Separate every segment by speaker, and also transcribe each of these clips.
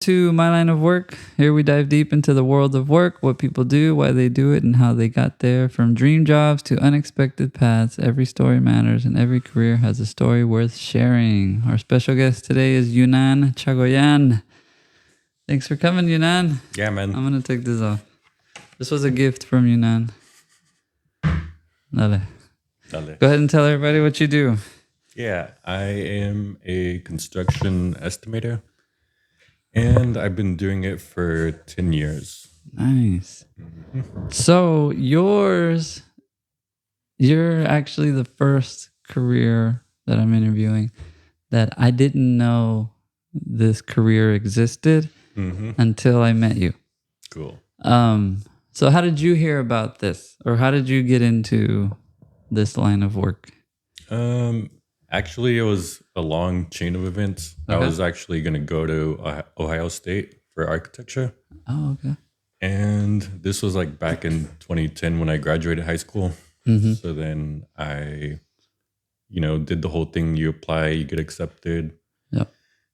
Speaker 1: to My Line of Work. Here we dive deep into the world of work, what people do, why they do it, and how they got there. From dream jobs to unexpected paths, every story matters and every career has a story worth sharing. Our special guest today is Yunnan Chagollan. Thanks for coming, Yunnan.
Speaker 2: Yeah, man.
Speaker 1: I'm going to take this off. This was a gift from Yunnan. Dale.
Speaker 2: Dale.
Speaker 1: Go ahead and tell everybody what you do.
Speaker 2: Yeah, I am a construction estimator, and I've been doing it for 10 years.
Speaker 1: Nice. So you're actually the first career that I'm interviewing that I didn't know this career existed until I met you.
Speaker 2: Cool.
Speaker 1: So how did you hear about this, or how did you get into this line of work?
Speaker 2: Actually, it was a long chain of events.
Speaker 1: Okay.
Speaker 2: I was actually going to go to Ohio State for architecture.
Speaker 1: Oh, okay.
Speaker 2: And this was like back in 2010 when I graduated high school.
Speaker 1: Mm-hmm.
Speaker 2: So then I, did the whole thing. You apply, you get accepted.
Speaker 1: Yep.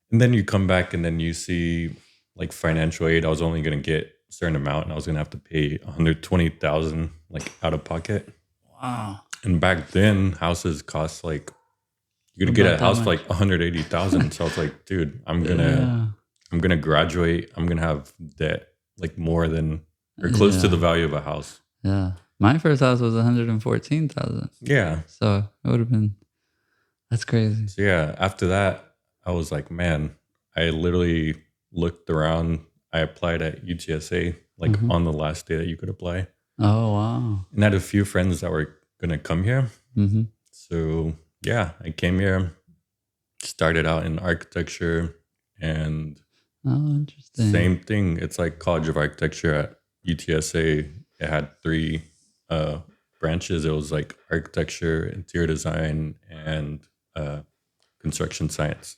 Speaker 2: And then you come back and then you see like financial aid. I was only going to get a certain amount and I was going to have to pay $120,000 like out of pocket.
Speaker 1: Wow.
Speaker 2: And back then houses cost like, you could get a house for like $180,000. So I was like, dude, I'm gonna graduate. I'm gonna have debt like more than or close to the value of a house.
Speaker 1: Yeah. My first house was $114,000.
Speaker 2: Yeah.
Speaker 1: So it would have been, that's crazy.
Speaker 2: So yeah, after that, I was like, man, I literally looked around. I applied at UTSA like on the last day that you could apply.
Speaker 1: Oh, wow.
Speaker 2: And I had a few friends that were gonna come here.
Speaker 1: Mm-hmm.
Speaker 2: So yeah, I came here, started out in architecture, and
Speaker 1: interesting.
Speaker 2: same thing. It's like College of Architecture at UTSA. It had 3 branches. It was like architecture, interior design, and construction science.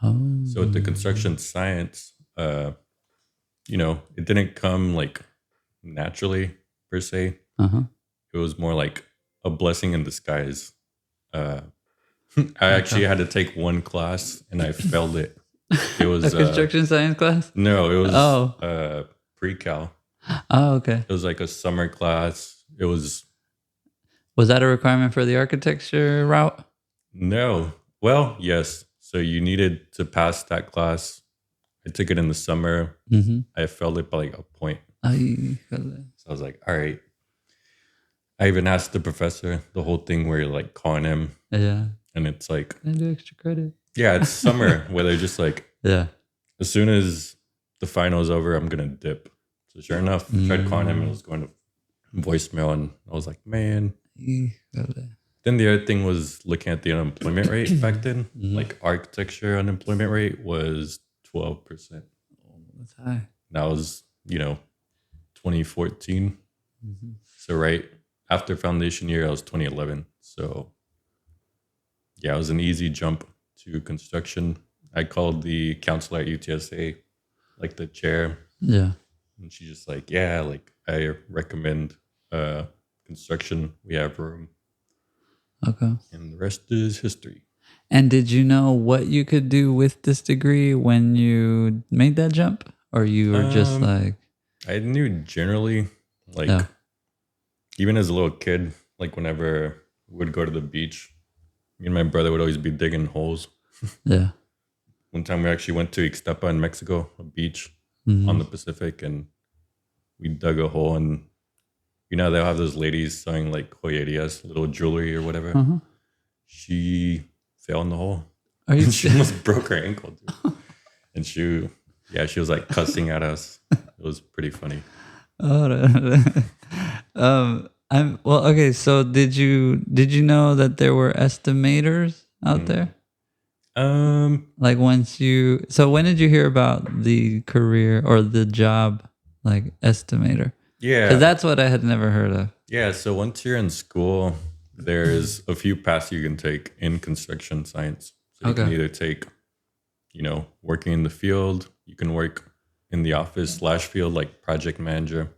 Speaker 1: Oh.
Speaker 2: So with the construction science, it didn't come like naturally per se. It was more like a blessing in disguise. I actually had to take one class and I failed it. It was
Speaker 1: a construction science class?
Speaker 2: No, it was pre-cal.
Speaker 1: Oh, okay.
Speaker 2: It was like a summer class. It was
Speaker 1: that a requirement for the architecture route?
Speaker 2: No. Well, yes. So you needed to pass that class. I took it in the summer. I failed it by like a point. So I was like, all right. I even asked the professor the whole thing where you're like calling him.
Speaker 1: Yeah.
Speaker 2: And it's like,
Speaker 1: I do extra credit.
Speaker 2: Yeah, it's summer where they're just like,
Speaker 1: yeah.
Speaker 2: As soon as the final is over, I'm going to dip. So sure enough, I tried calling him and it was going to voicemail. And I was like, man. Then the other thing was looking at the unemployment rate back then. Like architecture unemployment rate was 12%.
Speaker 1: Oh, that's high.
Speaker 2: That was, 2014. So right after foundation year, I was 2011. So yeah, it was an easy jump to construction. I called the counselor at UTSA, like the chair.
Speaker 1: Yeah.
Speaker 2: And she's just like, yeah, like I recommend construction. We have room.
Speaker 1: Okay.
Speaker 2: And the rest is history.
Speaker 1: And did you know what you could do with this degree when you made that jump? Or you were just like...
Speaker 2: I knew generally, like, even as a little kid, like whenever we would go to the beach, me and my brother would always be digging holes.
Speaker 1: Yeah.
Speaker 2: One time we actually went to Ixtapa in Mexico, a beach on the Pacific, and we dug a hole. And, they'll have those ladies selling like joyerias, little jewelry or whatever. She fell in the hole. And she almost broke her ankle, dude. And she was like cussing at us. It was pretty funny.
Speaker 1: Okay. So did you know that there were estimators out there? Like when did you hear about the career or the job like estimator?
Speaker 2: Yeah.
Speaker 1: Because that's what I had never heard of.
Speaker 2: Yeah. So once you're in school, there's a few paths you can take in construction science. So you can either take, working in the field. You can work in the office / field, like project manager.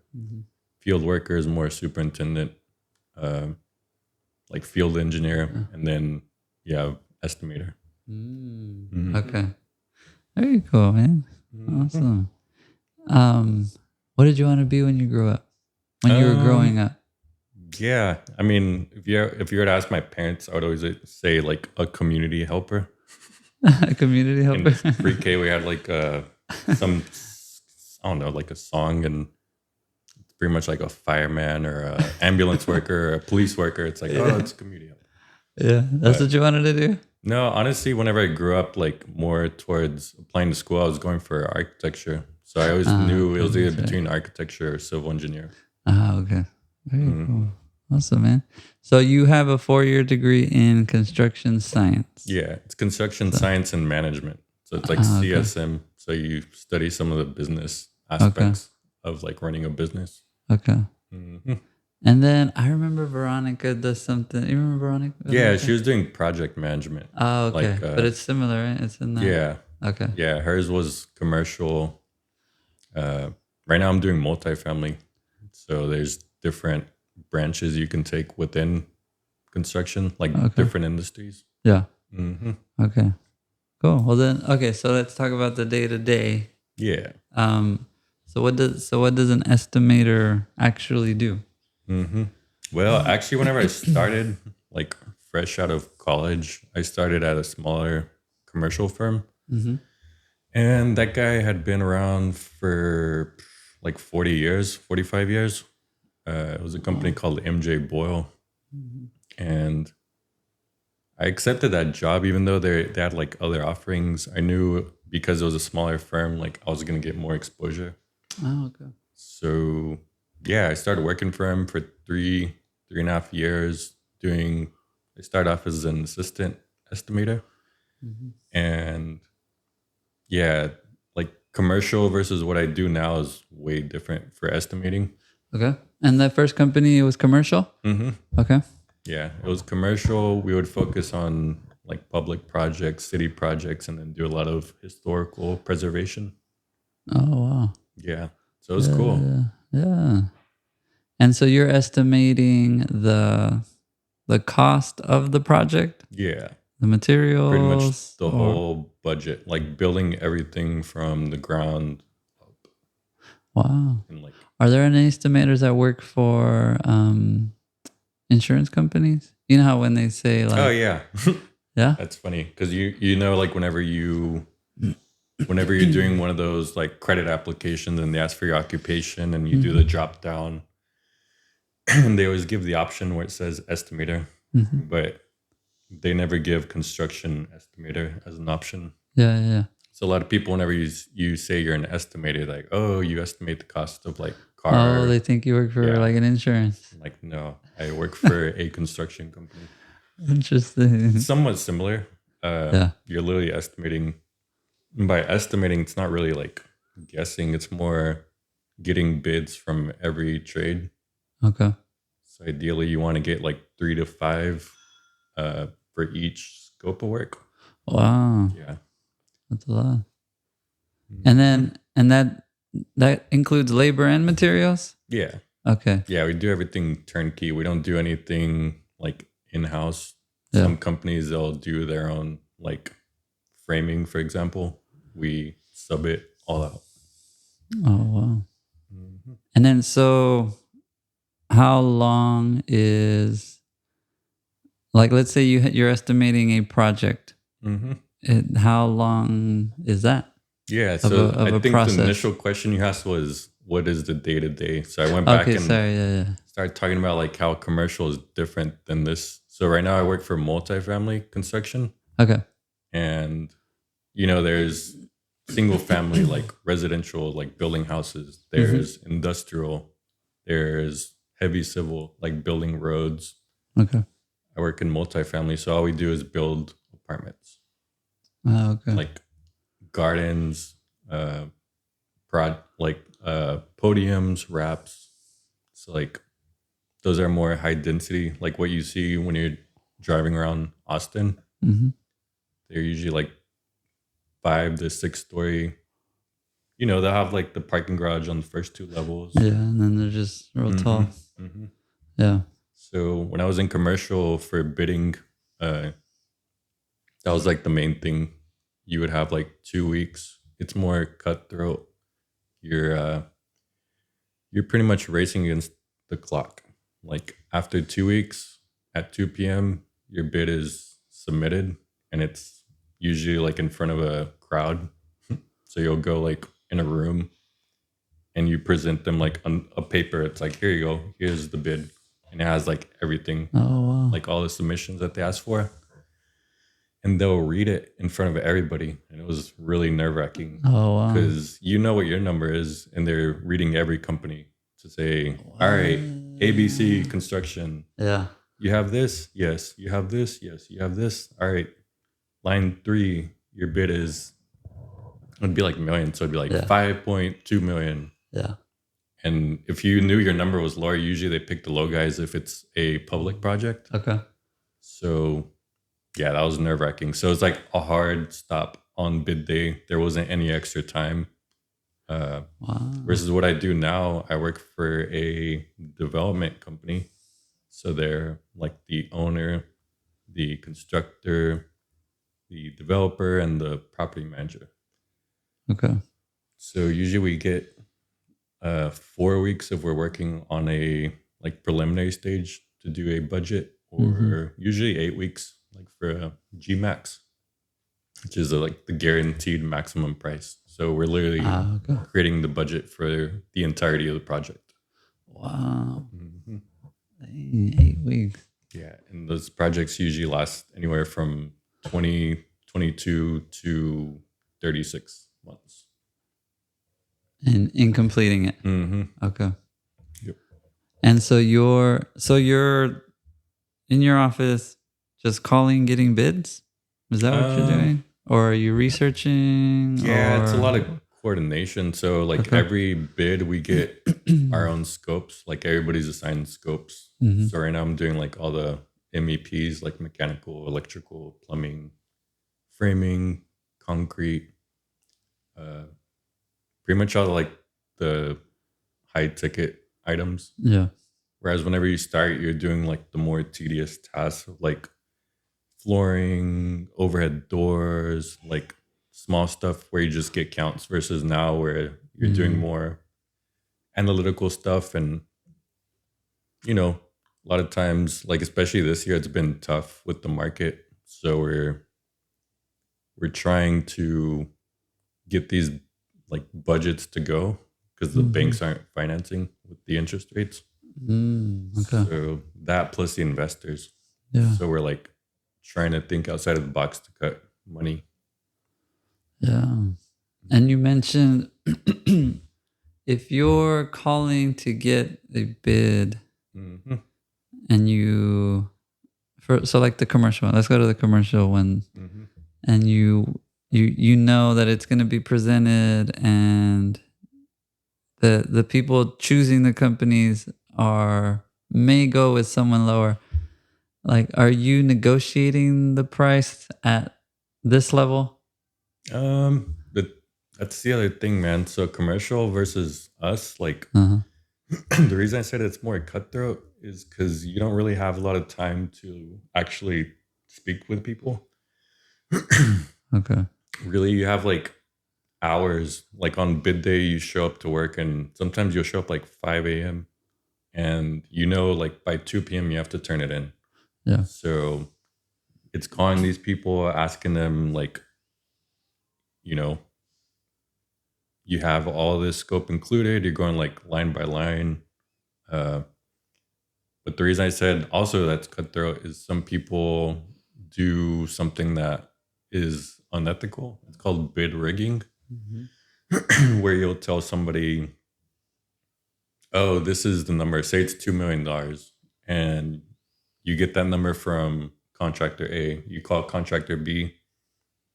Speaker 2: Field worker is more superintendent, like field engineer, and then estimator.
Speaker 1: Okay. Very cool, man. Awesome. What did you want to be when you grew up? When you were growing up?
Speaker 2: Yeah, I mean, if you were to ask my parents, I would always say like a community helper.
Speaker 1: A community helper?
Speaker 2: In pre-K, we had like some, I don't know, like a song, and it's pretty much like a fireman or a ambulance worker or a police worker. It's like, oh, it's a community helper.
Speaker 1: Yeah, that's what you wanted to do?
Speaker 2: No, honestly, whenever I grew up, like more towards applying to school, I was going for architecture. So I always knew it was either between architecture or civil engineer.
Speaker 1: Okay. Very cool. Awesome, man. So you have a 4-year degree in construction science.
Speaker 2: Yeah, it's construction science and management. So it's like CSM. So you study some of the business aspects of like running a business.
Speaker 1: Okay. And then I remember Veronica does something. You remember Veronica?
Speaker 2: Yeah, she was doing project management.
Speaker 1: Oh, okay. Like, but it's similar, right? It's in that.
Speaker 2: Yeah.
Speaker 1: Okay.
Speaker 2: Yeah, hers was commercial. Right now I'm doing multifamily. So there's different branches you can take within construction, like different industries.
Speaker 1: Yeah. Okay. Cool. Well then, okay. So let's talk about the day to day.
Speaker 2: Yeah.
Speaker 1: So what does an estimator actually do?
Speaker 2: Well, actually, whenever I started, like fresh out of college, I started at a smaller commercial firm, and that guy had been around for like 40 years, 45 years. It was a company called MJ Boyle, and I accepted that job even though they had like other offerings. I knew because it was a smaller firm, like I was gonna get more exposure.
Speaker 1: Oh, okay.
Speaker 2: So yeah, I started working for him for 3.5 years. I started off as an assistant estimator, and yeah, like commercial versus what I do now is way different for estimating.
Speaker 1: Okay. And that first company, it was commercial? Okay.
Speaker 2: Yeah, it was commercial. We would focus on like public projects, city projects, and then do a lot of historical preservation.
Speaker 1: Oh, wow.
Speaker 2: Yeah, so it was cool.
Speaker 1: Yeah. And so you're estimating the cost of the project?
Speaker 2: Yeah,
Speaker 1: The materials?
Speaker 2: pretty much the whole budget, like building everything from the ground up.
Speaker 1: Wow.
Speaker 2: And like,
Speaker 1: are there any estimators that work for insurance companies? You know how when they say like,
Speaker 2: oh yeah,
Speaker 1: yeah,
Speaker 2: that's funny because you know like whenever you're doing one of those like credit applications and they ask for your occupation and you do the drop down, and they always give the option where it says estimator, but they never give construction estimator as an option.
Speaker 1: Yeah.
Speaker 2: So a lot of people, whenever you say you're an estimator, like, oh, you estimate the cost of like car.
Speaker 1: Oh, they think you work for like an insurance.
Speaker 2: I'm like, no, I work for a construction company.
Speaker 1: Interesting.
Speaker 2: It's somewhat similar. You're literally estimating. And by estimating, it's not really like guessing. It's more getting bids from every trade.
Speaker 1: Okay.
Speaker 2: So ideally, you want to get like 3 to 5 for each scope of work.
Speaker 1: Wow.
Speaker 2: Yeah.
Speaker 1: That's a lot. And then, and that includes labor and materials?
Speaker 2: Yeah.
Speaker 1: Okay.
Speaker 2: Yeah, we do everything turnkey. We don't do anything like in-house. Some companies, they'll do their own like framing, for example. We sub it all out.
Speaker 1: Oh, wow. And then, so how long is, like, let's say you're estimating a project. How long is that?
Speaker 2: Yeah, so I think the initial question you asked was, what is the day-to-day? So I went back and started talking about like how commercial is different than this. So right now I work for multifamily construction.
Speaker 1: Okay.
Speaker 2: And, there's single family, like residential, like building houses. There's industrial. There's heavy civil, like building roads.
Speaker 1: Okay.
Speaker 2: I work in multifamily. So all we do is build apartments.
Speaker 1: Oh, okay.
Speaker 2: Like gardens, podiums, wraps. So like those are more high density, like what you see when you're driving around Austin. They're usually like 5 to 6 story. They'll have like the parking garage on the first 2 levels.
Speaker 1: Yeah, and then they're just real tall. Yeah.
Speaker 2: So when I was in commercial for bidding, that was like the main thing. You would have like 2 weeks it's more cutthroat. You're pretty much racing against the clock. Like after 2 weeks at 2 p.m., your bid is submitted, and it's usually like in front of a crowd. So you'll go like in a room and you present them like on a paper. It's like, here you go, here's the bid. And it has like everything,
Speaker 1: Oh wow.
Speaker 2: like all the submissions that they asked for. And they'll read it in front of everybody. And it was really nerve wracking
Speaker 1: Oh wow.
Speaker 2: because you know what your number is, and they're reading every company to say, all right, ABC Construction,
Speaker 1: Yeah.
Speaker 2: you have this? Yes. You have this? Yes. You have this? All right. Line 3, your bid is, it'd be like million. So it'd be like
Speaker 1: Yeah.
Speaker 2: 5.2 million.
Speaker 1: Yeah.
Speaker 2: And if you knew your number was lower, usually they pick the low guys if it's a public project.
Speaker 1: Okay.
Speaker 2: So yeah, that was nerve wracking. So it's like a hard stop on bid day. There wasn't any extra time.
Speaker 1: Wow.
Speaker 2: Versus what I do now, I work for a development company. So they're like the owner, the constructor, the developer, and the property manager.
Speaker 1: Okay.
Speaker 2: So usually we get 4 weeks if we're working on a like preliminary stage to do a budget, or usually 8 weeks like for a GMAX, which is like the guaranteed maximum price. So we're literally
Speaker 1: Okay.
Speaker 2: creating the budget for the entirety of the project.
Speaker 1: Wow. Dang, 8 weeks.
Speaker 2: Yeah, and those projects usually last anywhere from 22 to 36 months.
Speaker 1: And in completing it. Okay.
Speaker 2: Yep.
Speaker 1: And so you're in your office just calling, getting bids? Is that what you're doing? Or are you researching?
Speaker 2: Yeah, it's a
Speaker 1: or-
Speaker 2: lot of coordination. So like every bid we get our own scopes. Like everybody's assigned scopes. So right now I'm doing like all the MEPs, like mechanical, electrical, plumbing, framing, concrete, pretty much all like the high ticket items.
Speaker 1: Yeah.
Speaker 2: Whereas whenever you start, you're doing like the more tedious tasks of like flooring, overhead doors, like small stuff where you just get counts, versus now where you're doing more analytical stuff. And, you know, a lot of times, like especially this year, it's been tough with the market. So we're trying to get these like budgets to go because the banks aren't financing with the interest rates.
Speaker 1: Okay.
Speaker 2: So that plus the investors.
Speaker 1: Yeah.
Speaker 2: So we're like trying to think outside of the box to cut money.
Speaker 1: Yeah. And you mentioned if you're calling to get a bid and so like the commercial one, let's go to the commercial one, and you know that it's going to be presented, and the people choosing the companies may go with someone lower. Like, are you negotiating the price at this level?
Speaker 2: That's the other thing, man. So commercial versus us, like the reason I said it's more cutthroat is because you don't really have a lot of time to actually speak with people.
Speaker 1: Okay.
Speaker 2: Really, you have like hours. Like on bid day, you show up to work, and sometimes you'll show up like 5 a.m. and like by 2 p.m. you have to turn it in.
Speaker 1: Yeah.
Speaker 2: So it's calling these people, asking them like, you have all this scope included. You're going like line by line. But the reason I said also that's cutthroat is some people do something that is unethical. It's called bid rigging, where you'll tell somebody, oh, this is the number. Say it's $2 million. And you get that number from contractor A. You call contractor B.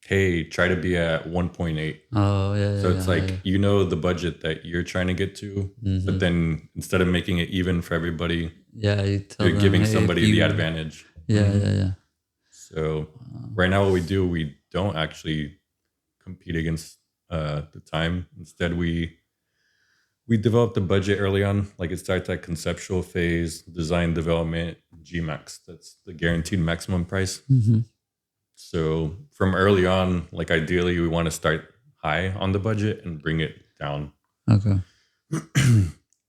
Speaker 2: Hey, try to be at 1.8.
Speaker 1: Oh, yeah.
Speaker 2: So it's like, the budget that you're trying to get to, but then instead of making it even for everybody, you're giving somebody the advantage.
Speaker 1: Yeah.
Speaker 2: So right now what we do, we don't actually compete against the time. Instead, we develop the budget early on. Like it starts at conceptual phase, design development, GMAX. That's the guaranteed maximum price. So from early on, like ideally we want to start high on the budget and bring it down.
Speaker 1: Okay.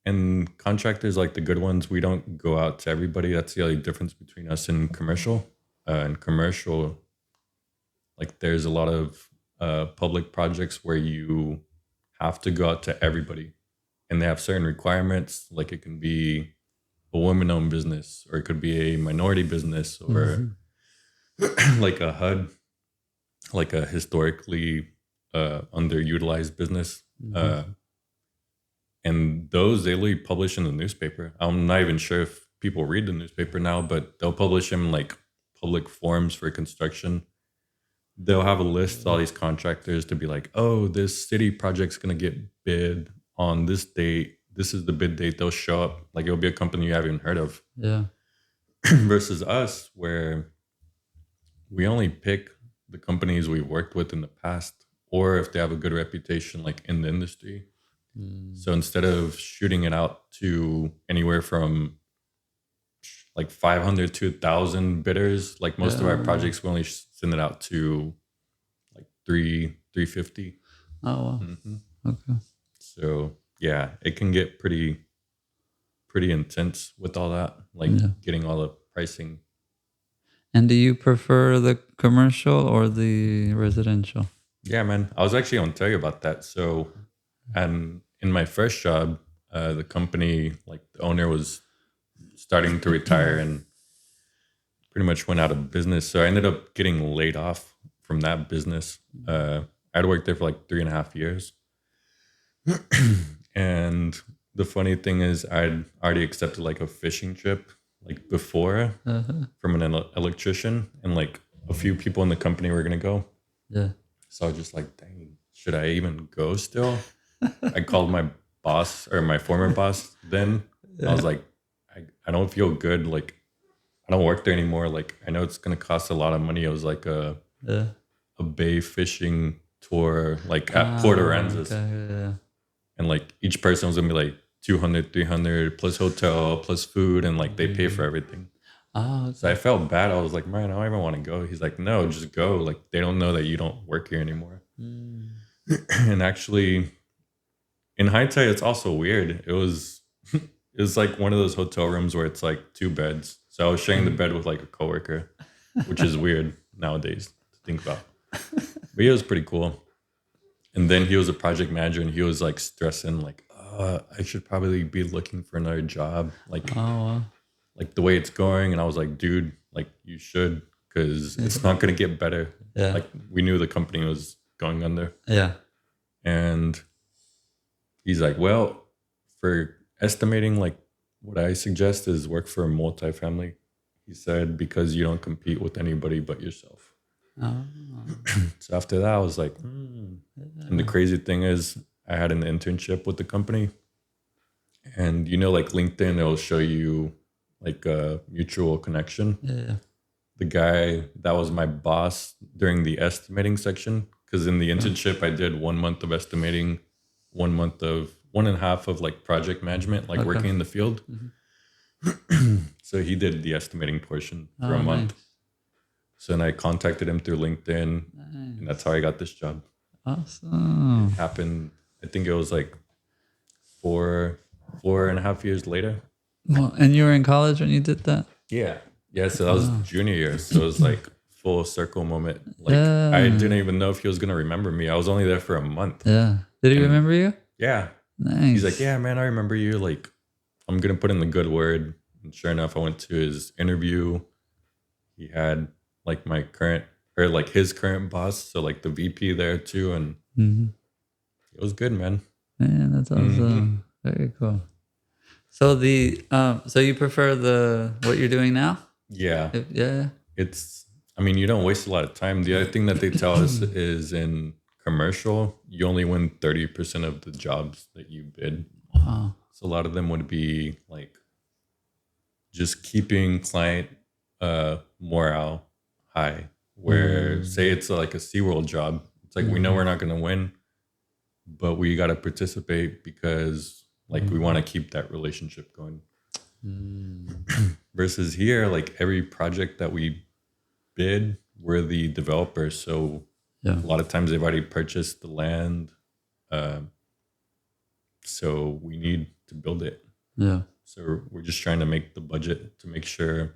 Speaker 2: And contractors, like the good ones, we don't go out to everybody. That's the only difference between us and commercial. And commercial, like there's a lot of public projects where you have to go out to everybody, and they have certain requirements. Like it can be a woman-owned business, or it could be a minority business, or like a HUD, like a historically underutilized business. And those they literally publish in the newspaper. I'm not even sure if people read the newspaper now, but they'll publish them like public forums for construction. They'll have a list of all these contractors to be like, oh, this city project's gonna get bid on this date. This is the bid date. They'll show up. Like it'll be a company you haven't even heard of.
Speaker 1: Yeah.
Speaker 2: Versus us, where we only pick the companies we worked with in the past, or if they have a good reputation like in the industry. So instead of shooting it out to anywhere from like 500 to 1,000 bidders, like most of our projects, we only send it out to like 350.
Speaker 1: Oh wow. Okay.
Speaker 2: So yeah, it can get pretty intense with all that, like getting all the pricing.
Speaker 1: And do you prefer the commercial or the residential?
Speaker 2: Yeah, man. I was actually going to tell you about that. So, and in my first job, the company, like the owner was starting to retire and pretty much went out of business. So I ended up getting laid off from that business. I'd worked there for like 3.5 years. And the funny thing is I'd already accepted like a fishing trip like before from an electrician, and like a few people in the company were going to go.
Speaker 1: Yeah.
Speaker 2: So I was just like, dang, should I even go still? I called my boss, or my former boss then. I was like, I don't feel good. Like, I don't work there anymore. Like, I know it's going to cost a lot of money. It was like a bay fishing tour, like at Port Aransas.
Speaker 1: Okay,
Speaker 2: And like each person was going to be like 200, 300 plus hotel, plus food. And like they pay for everything.
Speaker 1: Oh, okay.
Speaker 2: So I felt bad. I was like, man, I don't even want to go. He's like, no, just go. Like, they don't know that you don't work here anymore. And actually, in hindsight, it's also weird. It was like one of those hotel rooms where it's like 2 beds. So I was sharing the bed with like a coworker, which is weird nowadays to think about. But he was pretty cool. And then he was a project manager, and he was like stressing, like, I should probably be looking for another job. Like, like the way it's going. And I was like, dude, like you should, because it's not going to get better.
Speaker 1: Yeah.
Speaker 2: Like we knew the company was going under.
Speaker 1: Yeah.
Speaker 2: And he's like, well, for estimating, like what I suggest is work for a multifamily. He said, because you don't compete with anybody but yourself. So after that, I was like, And the crazy thing is, I had an internship with the company. And you know, like LinkedIn, it'll show you like a mutual connection.
Speaker 1: Yeah.
Speaker 2: The guy that was my boss during the estimating section, because in the internship I did 1 month of estimating, 1.5 of like project management, like working in the field. So he did the estimating portion for a month.
Speaker 1: Nice.
Speaker 2: So then I contacted him through LinkedIn, and that's how I got this job.
Speaker 1: Awesome.
Speaker 2: It happened, I think it was like 4.5 years later.
Speaker 1: Well, and you were in college when you did that?
Speaker 2: Yeah. So that was junior year. So it was like full circle moment. Like I didn't even know if he was going to remember me. I was only there for a month.
Speaker 1: Yeah. Did he remember you?
Speaker 2: Yeah.
Speaker 1: Nice.
Speaker 2: He's like, yeah, man, I remember you. Like, I'm going to put in the good word. And sure enough, I went to his interview. He had like my current, or like his current boss. So like the VP there too. And it was good, man.
Speaker 1: Man, that's awesome. Very cool. So so you prefer what you're doing now?
Speaker 2: Yeah.
Speaker 1: Yeah.
Speaker 2: It's, I mean, you don't waste a lot of time. The other thing that they tell us is in commercial, you only win 30% of the jobs that you bid.
Speaker 1: Wow.
Speaker 2: So a lot of them would be like just keeping client morale high, where say it's like a SeaWorld job. It's like, we know we're not going to win, but we got to participate because like we want to keep that relationship going. Versus here, like every project that we bid, we're the developer. So
Speaker 1: Yeah.
Speaker 2: A lot of times they've already purchased the land, uh, so we need to build it.
Speaker 1: Yeah.
Speaker 2: So we're just trying to make the budget to make sure,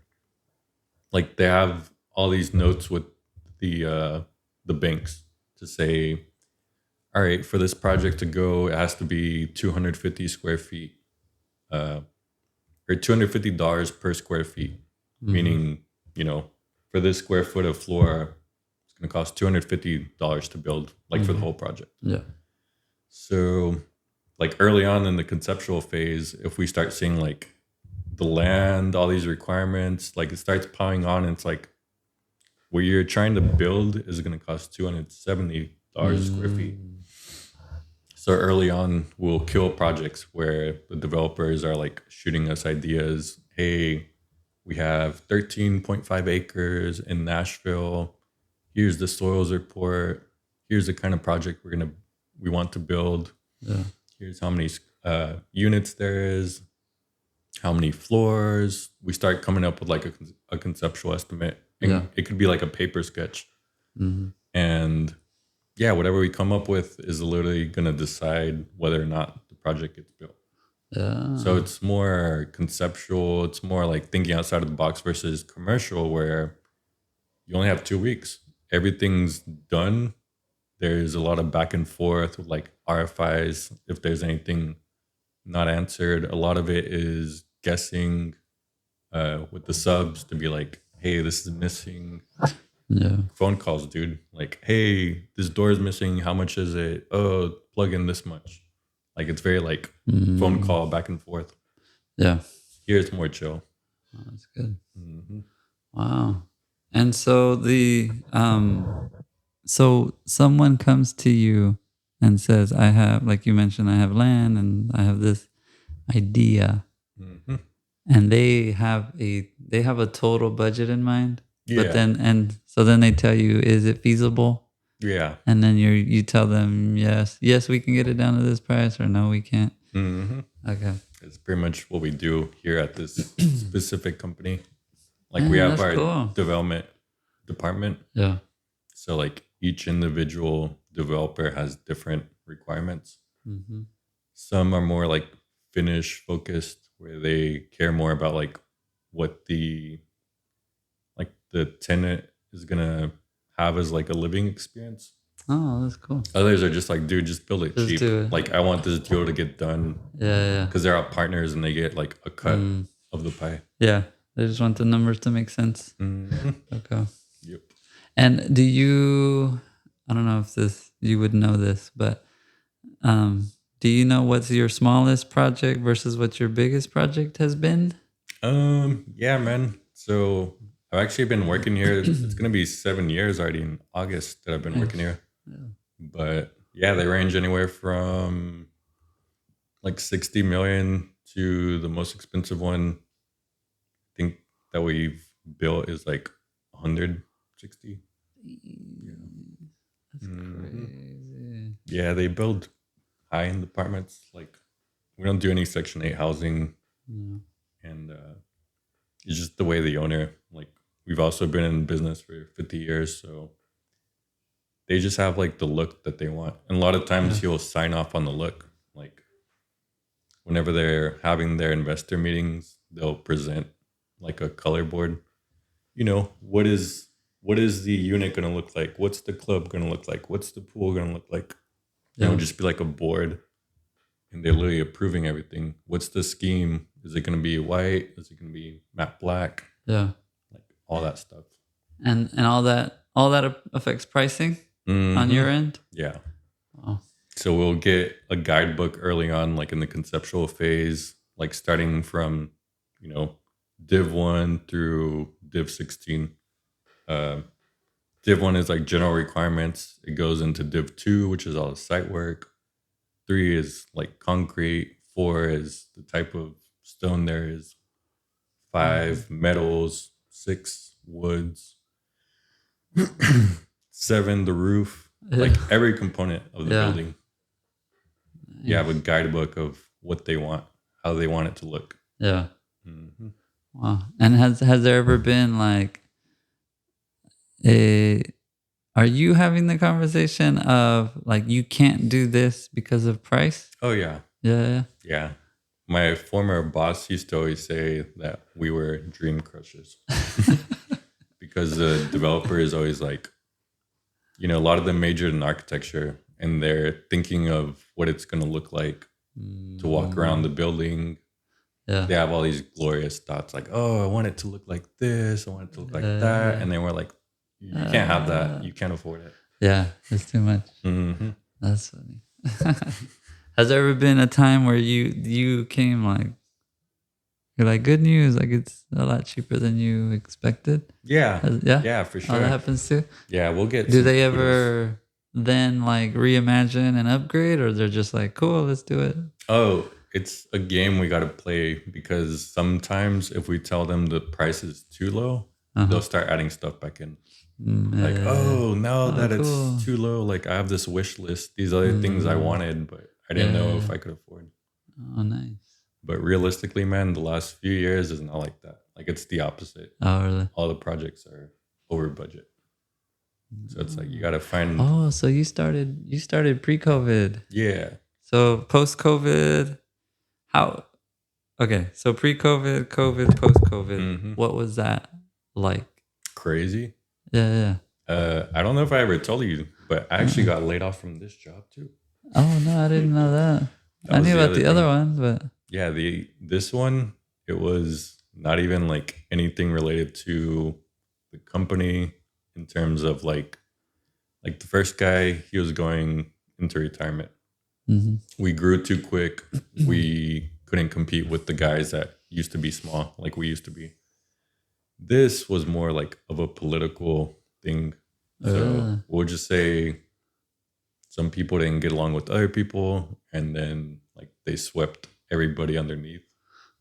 Speaker 2: like they have all these notes with the banks to say, all right, for this project to go, it has to be 250 square feet, uh, or $250 per square feet, meaning, you know, for this square foot of floor, it's going to cost $250 to build, like for the whole project.
Speaker 1: Yeah.
Speaker 2: So, like early on in the conceptual phase, if we start seeing like the land, all these requirements, like it starts piling on, and it's like what you're trying to build is going to cost $270 a square feet. So early on, we'll kill projects where the developers are like shooting us ideas. Hey, we have 13.5 acres in Nashville. Here's the soils report. Here's the kind of project we want to build.
Speaker 1: Yeah.
Speaker 2: Here's how many units there is, how many floors. We start coming up with like a conceptual estimate. And
Speaker 1: Yeah.
Speaker 2: it could be like a paper sketch.
Speaker 1: Mm-hmm.
Speaker 2: And yeah, whatever we come up with is literally going to decide whether or not the project gets built.
Speaker 1: Yeah.
Speaker 2: So it's more conceptual. It's more like thinking outside of the box versus commercial, where you only have 2 weeks. Everything's done. There's a lot of back and forth with like RFIs. If there's anything not answered, a lot of it is guessing with the subs to be like, hey, this is missing.
Speaker 1: Yeah.
Speaker 2: Phone calls, dude. Like, hey, this door is missing. How much is it? Oh, plug in this much. Like, it's very like phone call back and forth.
Speaker 1: Yeah.
Speaker 2: Here it's more chill.
Speaker 1: Oh, that's good.
Speaker 2: Mm-hmm.
Speaker 1: Wow. And so so someone comes to you and says, I have, like you mentioned, I have land and I have this idea,
Speaker 2: Mm-hmm.
Speaker 1: and they have a total budget in mind.
Speaker 2: Yeah.
Speaker 1: But then they tell you, is it feasible?
Speaker 2: Yeah.
Speaker 1: And then you tell them, yes, we can get it down to this price, or no, we can't.
Speaker 2: Mm-hmm.
Speaker 1: Okay.
Speaker 2: It's pretty much what we do here at this specific company. Like we have
Speaker 1: that's
Speaker 2: our
Speaker 1: cool.
Speaker 2: development department.
Speaker 1: Yeah.
Speaker 2: So like each individual developer has different requirements.
Speaker 1: Mm-hmm.
Speaker 2: Some are more like finish focused, where they care more about like what the tenant is gonna have as like a living experience.
Speaker 1: Oh, that's cool.
Speaker 2: Others are just like, dude, just build it
Speaker 1: Just
Speaker 2: cheap.
Speaker 1: do it.
Speaker 2: Like I want this deal to get done
Speaker 1: Yeah.
Speaker 2: because they're our partners and they get like a cut of the pie.
Speaker 1: Yeah. They just want the numbers to make sense.
Speaker 2: Mm-hmm.
Speaker 1: Okay.
Speaker 2: Yep.
Speaker 1: And I don't know if you would know this, but do you know what's your smallest project versus what your biggest project has been?
Speaker 2: Yeah, man. So I've actually been working here. It's gonna be 7 years already in August that I've been working here.
Speaker 1: Yeah.
Speaker 2: But yeah, they range anywhere from like 60 million to the most expensive one I think that we've built is like 160.
Speaker 1: That's crazy.
Speaker 2: Yeah, they build high-end apartments. Like we don't do any Section 8 housing, and it's just the way the owner. Like we've also been in business for 50 years, so they just have like the look that they want. And a lot of times he'll sign off on the look. Like whenever they're having their investor meetings, they'll present like a color board. You know, what is the unit going to look like? What's the club going to look like? What's the pool going to look like?
Speaker 1: Yeah.
Speaker 2: It would just be like a board, and they're literally approving everything. What's the scheme? Is it going to be white? Is it going to be matte black?
Speaker 1: Yeah.
Speaker 2: Like all that stuff.
Speaker 1: And all that affects pricing on your end?
Speaker 2: Yeah.
Speaker 1: Oh.
Speaker 2: So we'll get a guidebook early on, like in the conceptual phase, like starting from, Div 1 through Div 16. Div 1 is like general requirements. It goes into Div 2, which is all the site work. 3 is like concrete. 4 is the type of stone there is. 5 metals. 6 woods. 7 the roof. Like every component of the building. You have a guidebook of what they want, how they want it to look.
Speaker 1: Yeah. Mm-hmm. Wow. And has there ever been like are Are you having the conversation of like you can't do this because of price?
Speaker 2: Oh yeah,
Speaker 1: Yeah.
Speaker 2: yeah. My former boss used to always say that we were dream crushers because the developer is always like, a lot of them majored in architecture and they're thinking of what it's going to look like to walk around the building.
Speaker 1: Yeah.
Speaker 2: They have all these glorious thoughts like, oh, I want it to look like this, I want it to look like that. And then we're like, you can't have that. You can't afford it.
Speaker 1: Yeah, it's too much.
Speaker 2: Mm-hmm.
Speaker 1: That's funny. Has there ever been a time where you came like you're like good news, like it's a lot cheaper than you expected?
Speaker 2: Yeah.
Speaker 1: Yeah?
Speaker 2: Yeah, for
Speaker 1: Oh,
Speaker 2: sure.
Speaker 1: that happens too?
Speaker 2: Yeah, we'll get
Speaker 1: Do
Speaker 2: some
Speaker 1: they
Speaker 2: kudos.
Speaker 1: ever then like reimagine and upgrade, or they're just like, cool, let's do it?
Speaker 2: Oh, it's a game we got to play because sometimes if we tell them the price is too low, they'll start adding stuff back in. Like, oh, now that
Speaker 1: cool.
Speaker 2: it's too low, like I have this wish list, these other things I wanted, but I didn't know if I could afford.
Speaker 1: Oh, nice.
Speaker 2: But realistically, man, the last few years is not like that. Like it's the opposite.
Speaker 1: Oh, really?
Speaker 2: All the projects are over budget. So it's like you got to find.
Speaker 1: Oh, so you started pre-COVID.
Speaker 2: Yeah.
Speaker 1: So post-COVID, how? Okay, so pre-COVID, COVID, post-COVID, what was that like?
Speaker 2: Crazy.
Speaker 1: Yeah.
Speaker 2: I don't know if I ever told you, but I actually got laid off from this job too.
Speaker 1: Oh no, I didn't know that. I knew about the other ones, but
Speaker 2: yeah, this one, it was not even like anything related to the company in terms of like the first guy, he was going into retirement. We grew too quick. We couldn't compete with the guys that used to be small like we used to be. This was more like of a political thing. So we'll just say some people didn't get along with other people and then like they swept everybody underneath.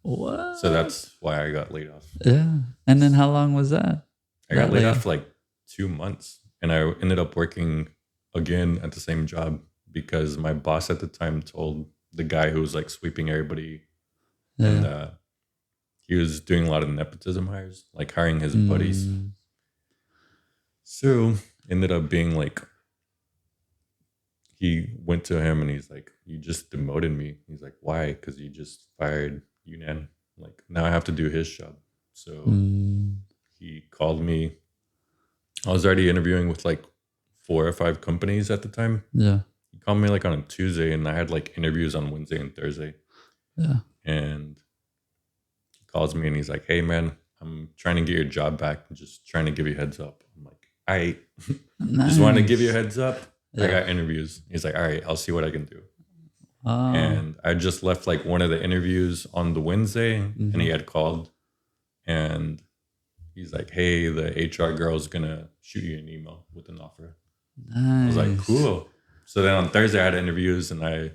Speaker 1: What?
Speaker 2: So that's why I got laid off.
Speaker 1: Yeah. And then how long was that?
Speaker 2: I got laid off for like 2 months and I ended up working again at the same job because my boss at the time told the guy who was like sweeping everybody and he was doing a lot of nepotism hires, like hiring his buddies. So ended up being like, he went to him and he's like, you just demoted me. He's like, why? Because you just fired Yunnan. Like now I have to do his job. So he called me. I was already interviewing with like 4 or 5 companies at the time.
Speaker 1: Yeah.
Speaker 2: He called me like on a Tuesday and I had like interviews on Wednesday and Thursday.
Speaker 1: Yeah. And
Speaker 2: he calls me and he's like, hey man, I'm trying to get your job back. I'm just trying to give you a heads up. I'm like, all right. Just wanted to give you a heads up. Yeah. I got interviews. He's like, all right, I'll see what I can do. And I just left like one of the interviews on the Wednesday and he had called and he's like, hey, the HR girl is going to shoot you an email with an offer. Nice. I was like, cool. So then on Thursday I had interviews and I...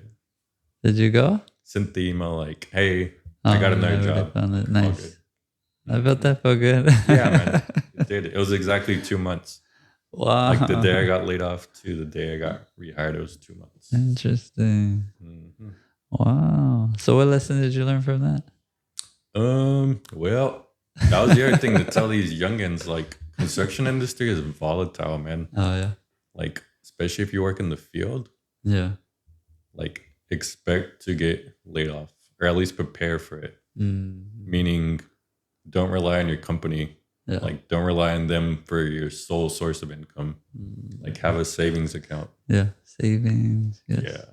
Speaker 1: Did you go?
Speaker 2: Sent the email like, hey, I got another job.
Speaker 1: Found it. Nice. I bet that felt good.
Speaker 2: Yeah, man. It did. It was exactly 2 months. Wow. Like the day I got laid off to the day I got rehired, it was 2 months.
Speaker 1: Interesting. Wow. So what lesson did you learn from that?
Speaker 2: Well, that was the other thing to tell these youngins, like construction industry is volatile, man.
Speaker 1: Oh yeah.
Speaker 2: Like, especially if you work in the field.
Speaker 1: Yeah.
Speaker 2: Like expect to get laid off or at least prepare for it. Meaning don't rely on your company. Yeah. Like don't rely on them for your sole source of income. Like have a savings account.
Speaker 1: Yeah. Savings. Yes. Yeah.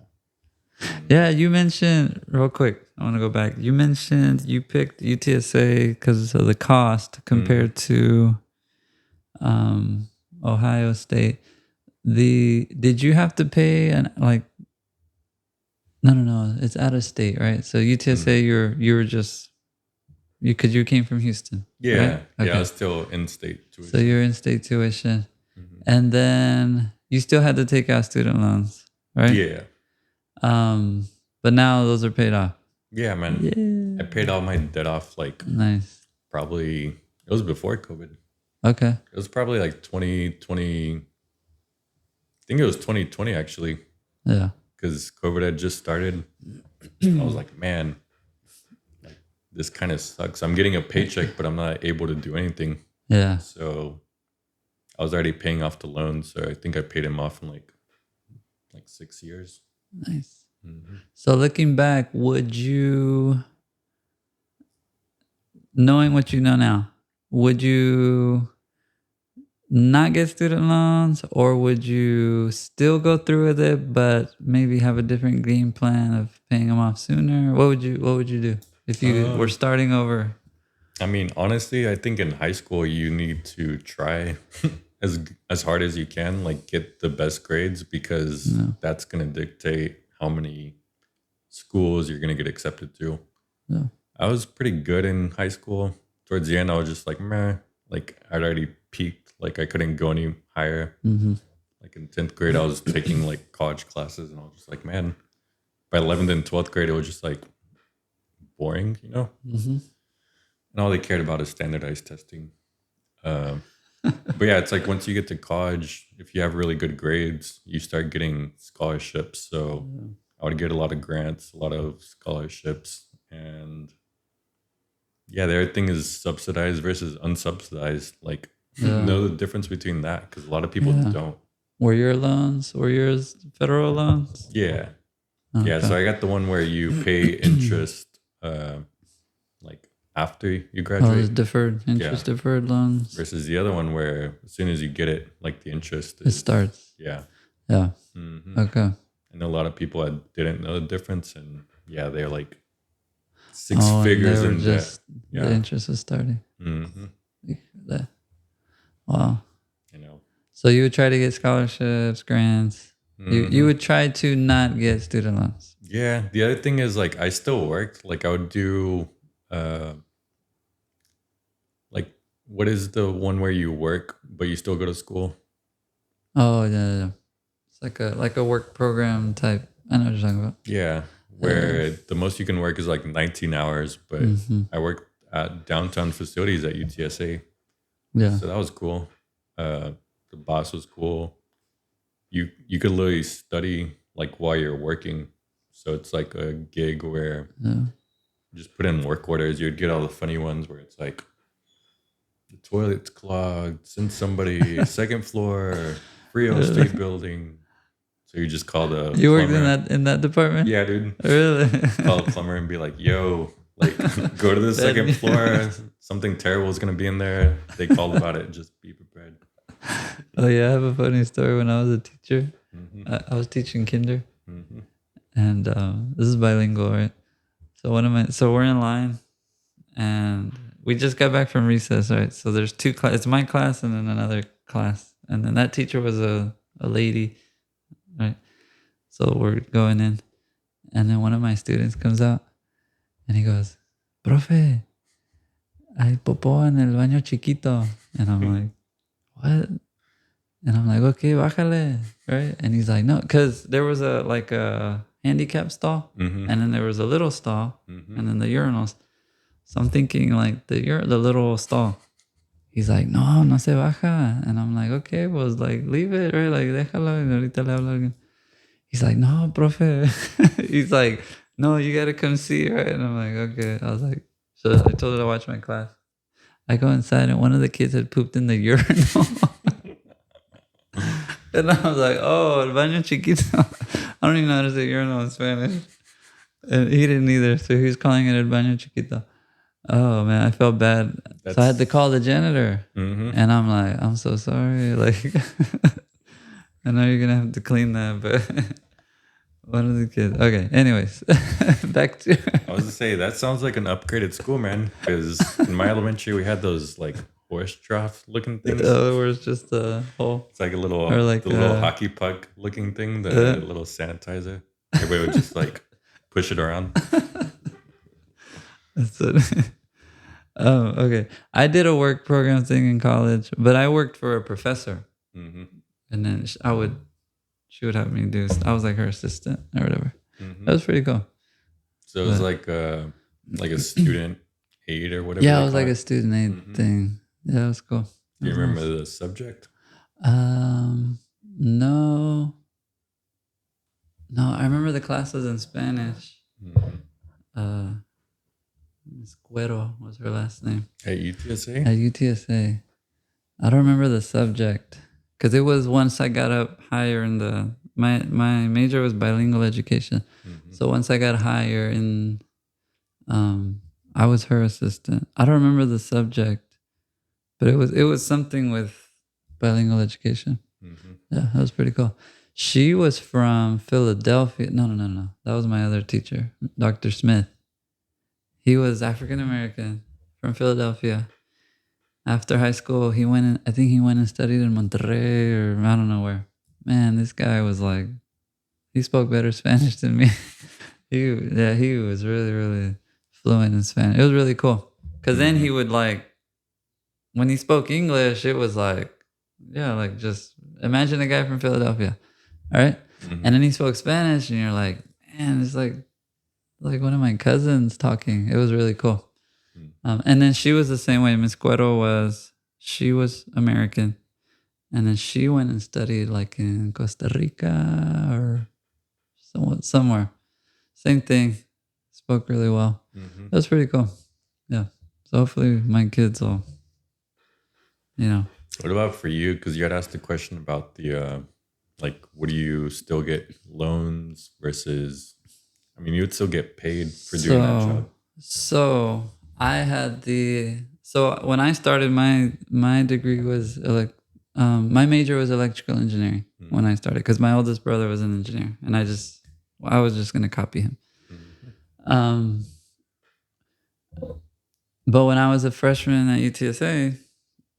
Speaker 1: Yeah, you mentioned real quick. I want to go back. You mentioned you picked UTSA because of the cost compared to Ohio State. Did you have to pay No, it's out of state, right? So UTSA, you were just because you came from Houston.
Speaker 2: Yeah,
Speaker 1: right? Okay.
Speaker 2: Yeah, I was still in state tuition.
Speaker 1: So you're in state tuition, and then you still had to take out student loans, right?
Speaker 2: Yeah.
Speaker 1: But now those are paid off.
Speaker 2: Yeah, man. Yeah. I paid all my debt off like
Speaker 1: nice.
Speaker 2: Probably it was before COVID.
Speaker 1: Okay.
Speaker 2: It was probably like 2020. I think it was 2020 actually.
Speaker 1: Yeah.
Speaker 2: Because COVID had just started. I was like, man, like this kind of sucks. I'm getting a paycheck, but I'm not able to do anything.
Speaker 1: Yeah.
Speaker 2: So I was already paying off the loan, so I think I paid him off in like 6 years.
Speaker 1: Nice.
Speaker 2: Mm-hmm.
Speaker 1: So looking back, would you, knowing what you know now, would you not get student loans, or would you still go through with it, but maybe have a different game plan of paying them off sooner? What would you do if you were starting over?
Speaker 2: I mean, honestly, I think in high school you need to try as hard as you can, like get the best grades, because that's gonna dictate how many schools you're gonna get accepted to.
Speaker 1: Yeah.
Speaker 2: I was pretty good in high school. Towards the end, I was just like, meh. Like I'd already peaked. Like I couldn't go any higher.
Speaker 1: Mm-hmm.
Speaker 2: Like in 10th grade, I was taking like college classes, and I was just like, man. By 11th and 12th grade, it was just like boring, you know.
Speaker 1: Mm-hmm.
Speaker 2: And all they cared about is standardized testing. Um, but yeah, it's like once you get to college, if you have really good grades, you start getting scholarships. So I would get a lot of grants, a lot of scholarships, and yeah, the other thing is subsidized versus unsubsidized. Like, know the difference between that, because a lot of people don't.
Speaker 1: Were yours federal loans?
Speaker 2: Yeah.
Speaker 1: Okay.
Speaker 2: Yeah, so I got the one where you pay interest like after you graduate.
Speaker 1: it's deferred interest, deferred loans.
Speaker 2: Versus the other one where as soon as you get it, like the interest
Speaker 1: It starts.
Speaker 2: Yeah.
Speaker 1: Yeah.
Speaker 2: Mm-hmm.
Speaker 1: Okay.
Speaker 2: I know a lot of people that didn't know the difference, and yeah, they're like six
Speaker 1: Oh,
Speaker 2: figures
Speaker 1: and they were
Speaker 2: in
Speaker 1: just
Speaker 2: debt.
Speaker 1: the interest was starting.
Speaker 2: Mm-hmm.
Speaker 1: Wow.
Speaker 2: You know.
Speaker 1: So you would try to get scholarships, grants.
Speaker 2: Mm-hmm.
Speaker 1: You would try to not get student loans.
Speaker 2: Yeah. The other thing is like I still worked. Like I would do like what is the one where you work but you still go to school?
Speaker 1: Oh yeah. It's like a work program type. I know what you're talking about.
Speaker 2: Yeah. Where the most you can work is like 19 hours, but I worked at downtown facilities at UTSA.
Speaker 1: Yeah.
Speaker 2: So that was cool. The boss was cool. You could literally study like while you're working. So it's like a gig where you just put in work orders. You'd get all the funny ones where it's like the toilet's clogged, send somebody second floor, Frio State building. So you just call the
Speaker 1: You
Speaker 2: plumber.
Speaker 1: worked in that department?
Speaker 2: Yeah, dude.
Speaker 1: Really?
Speaker 2: Call the plumber and be like, yo, like go to the second floor. Something terrible is gonna be in there. They called about it. Just be prepared.
Speaker 1: Oh yeah, I have a funny story. When I was a teacher, I was teaching kinder, and this is bilingual, right? So we're in line, and we just got back from recess, right? So there's two class. It's my class and then another class, and then that teacher was a lady, right? So we're going in, and then one of my students comes out, and he goes, "Profe, hay popó en el baño chiquito," and I'm like, "What?" And I'm like, "Okay, bájale," right? And he's like, "No," because there was a handicap stall, and then there was a little stall, and then the urinals. So I'm thinking like the little stall. He's like, no se baja. And I'm like, okay, well, like, leave it, right? Like, déjalo, y ahorita le hablo again. He's like, no, profe. He's like, no, you got to come see, right? And I'm like, okay. I was like, so I told her to watch my class. I go inside, and one of the kids had pooped in the urinal. And I was like, oh, el baño chiquito. I don't even know how to say urinal in Spanish. And he didn't either. So he was calling it el baño chiquito. Oh man, I felt bad. So I had to call the janitor, and I'm like, I'm so sorry. Like, I know you're gonna have to clean that, but one of the kids. Okay. Anyways, back to.
Speaker 2: I was to say that sounds like an upgraded school, man. Because in my elementary we had those like horse trough looking things.
Speaker 1: Where it's just a hole.
Speaker 2: It's like a little,
Speaker 1: or like
Speaker 2: the little hockey puck looking thing, the little sanitizer. Everybody would just like push it around.
Speaker 1: That's it. Oh, okay. I did a work program thing in college, but I worked for a professor, and then she would have me do. I was like her assistant or whatever. That was pretty cool.
Speaker 2: So it was like a student aid or whatever.
Speaker 1: Yeah, it was like a student aid thing. Yeah, it was cool.
Speaker 2: Do you remember the subject?
Speaker 1: No. I remember the classes in Spanish. Miss Cuero was her last name.
Speaker 2: At UTSA?
Speaker 1: At UTSA. I don't remember the subject because it was once I got up higher in the my major was bilingual education.
Speaker 2: Mm-hmm.
Speaker 1: So once I got higher in, um, I was her assistant. I don't remember the subject, but it was something with bilingual education.
Speaker 2: Mm-hmm.
Speaker 1: Yeah, that was pretty cool. She was from Philadelphia. No, no, no, no. That was my other teacher, Dr. Smith. He was African American from Philadelphia. After high school, he went. I think he went and studied in Monterrey or I don't know where. Man, this guy was like, he spoke better Spanish than me. He was really, really fluent in Spanish. It was really cool. Cause then
Speaker 2: Mm-hmm.
Speaker 1: he would like, when he spoke English, it was like, yeah, like just imagine a guy from Philadelphia, all right?
Speaker 2: Mm-hmm.
Speaker 1: And then he spoke Spanish, and you're like, man, it's like one of my cousins talking. It was really cool. And then she was the same way. Miss Cuero was. She was American, and then she went and studied like in Costa Rica or somewhere. Same thing. Spoke really well.
Speaker 2: Mm-hmm.
Speaker 1: That was pretty cool. Yeah. So hopefully my kids will, you know.
Speaker 2: What about for you? Because you had asked a question about the like, would you still get loans versus? I mean, you would still get paid for doing that
Speaker 1: So
Speaker 2: job.
Speaker 1: so I had so when I started my degree was my major was electrical engineering when I started because my oldest brother was an engineer and I was just gonna copy him.
Speaker 2: Mm-hmm.
Speaker 1: Um, but when I was a freshman at UTSA,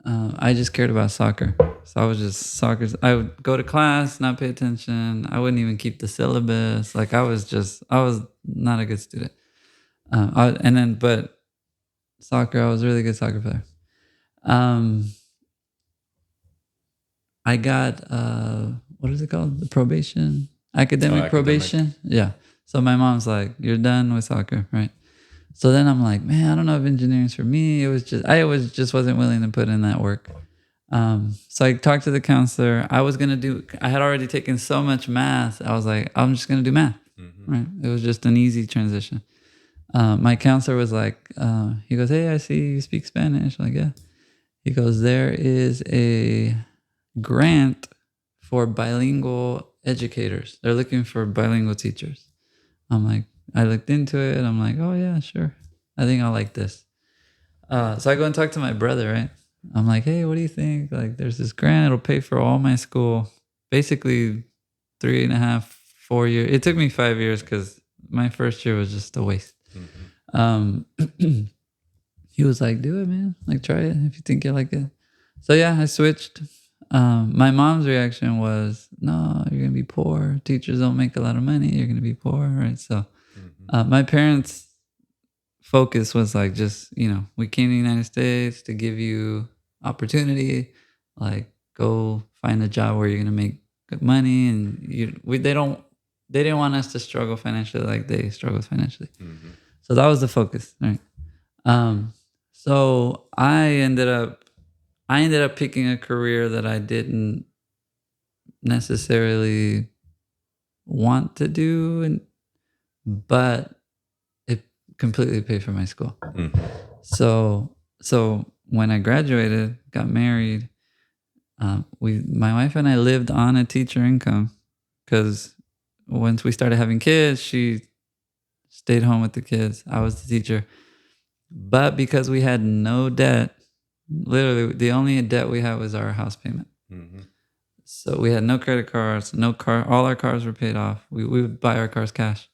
Speaker 1: I just cared about soccer. So I was just soccer. I would go to class, not pay attention. I wouldn't even keep the syllabus. Like I was not a good student. But soccer, I was a really good soccer player. Um, I got what is it called? The probation,
Speaker 2: Oh,
Speaker 1: academic
Speaker 2: academic.
Speaker 1: probation. Yeah. So my mom's like, "You're done with soccer, right?" So then I'm like, "Man, I don't know if engineering's for me." I was just wasn't willing to put in that work. So I talked to the counselor. I had already taken so much math. I was like, I'm just gonna do math.
Speaker 2: Mm-hmm.
Speaker 1: Right. It was just an easy transition. My counselor was like, he goes, "Hey, I see you speak Spanish." I'm like, yeah. He goes, "There is a grant for bilingual educators. They're looking for bilingual teachers." I'm like, I looked into it. I'm like, oh yeah, sure. I think I'll like this. So I go and talk to my brother, right? I'm like, hey, what do you think? Like, there's this grant. It'll pay for all my school. Basically, 3.5, 4 years. It took me 5 years because my first year was just a waste.
Speaker 2: Mm-hmm.
Speaker 1: Um, he was like, do it, man. Like, try it if you think you like it. So yeah, I switched. My mom's reaction was, no, you're gonna be poor. Teachers don't make a lot of money. You're gonna be poor, right? So
Speaker 2: Mm-hmm.
Speaker 1: my parents' focus was like, just we came to the United States to give you opportunity. Like, go find a job where you're gonna make good money, and they didn't want us to struggle financially like they struggled financially.
Speaker 2: Mm-hmm.
Speaker 1: So that was the focus, right? Um, so I ended up picking a career that I didn't necessarily want to do, but it completely paid for my school.
Speaker 2: Mm-hmm.
Speaker 1: So when I graduated, got married, my wife and I lived on a teacher income because once we started having kids, she stayed home with the kids. I was the teacher, but because we had no debt, literally the only debt we had was our house payment.
Speaker 2: Mm-hmm.
Speaker 1: So we had no credit cards, no car. All our cars were paid off. We would buy our cars cash.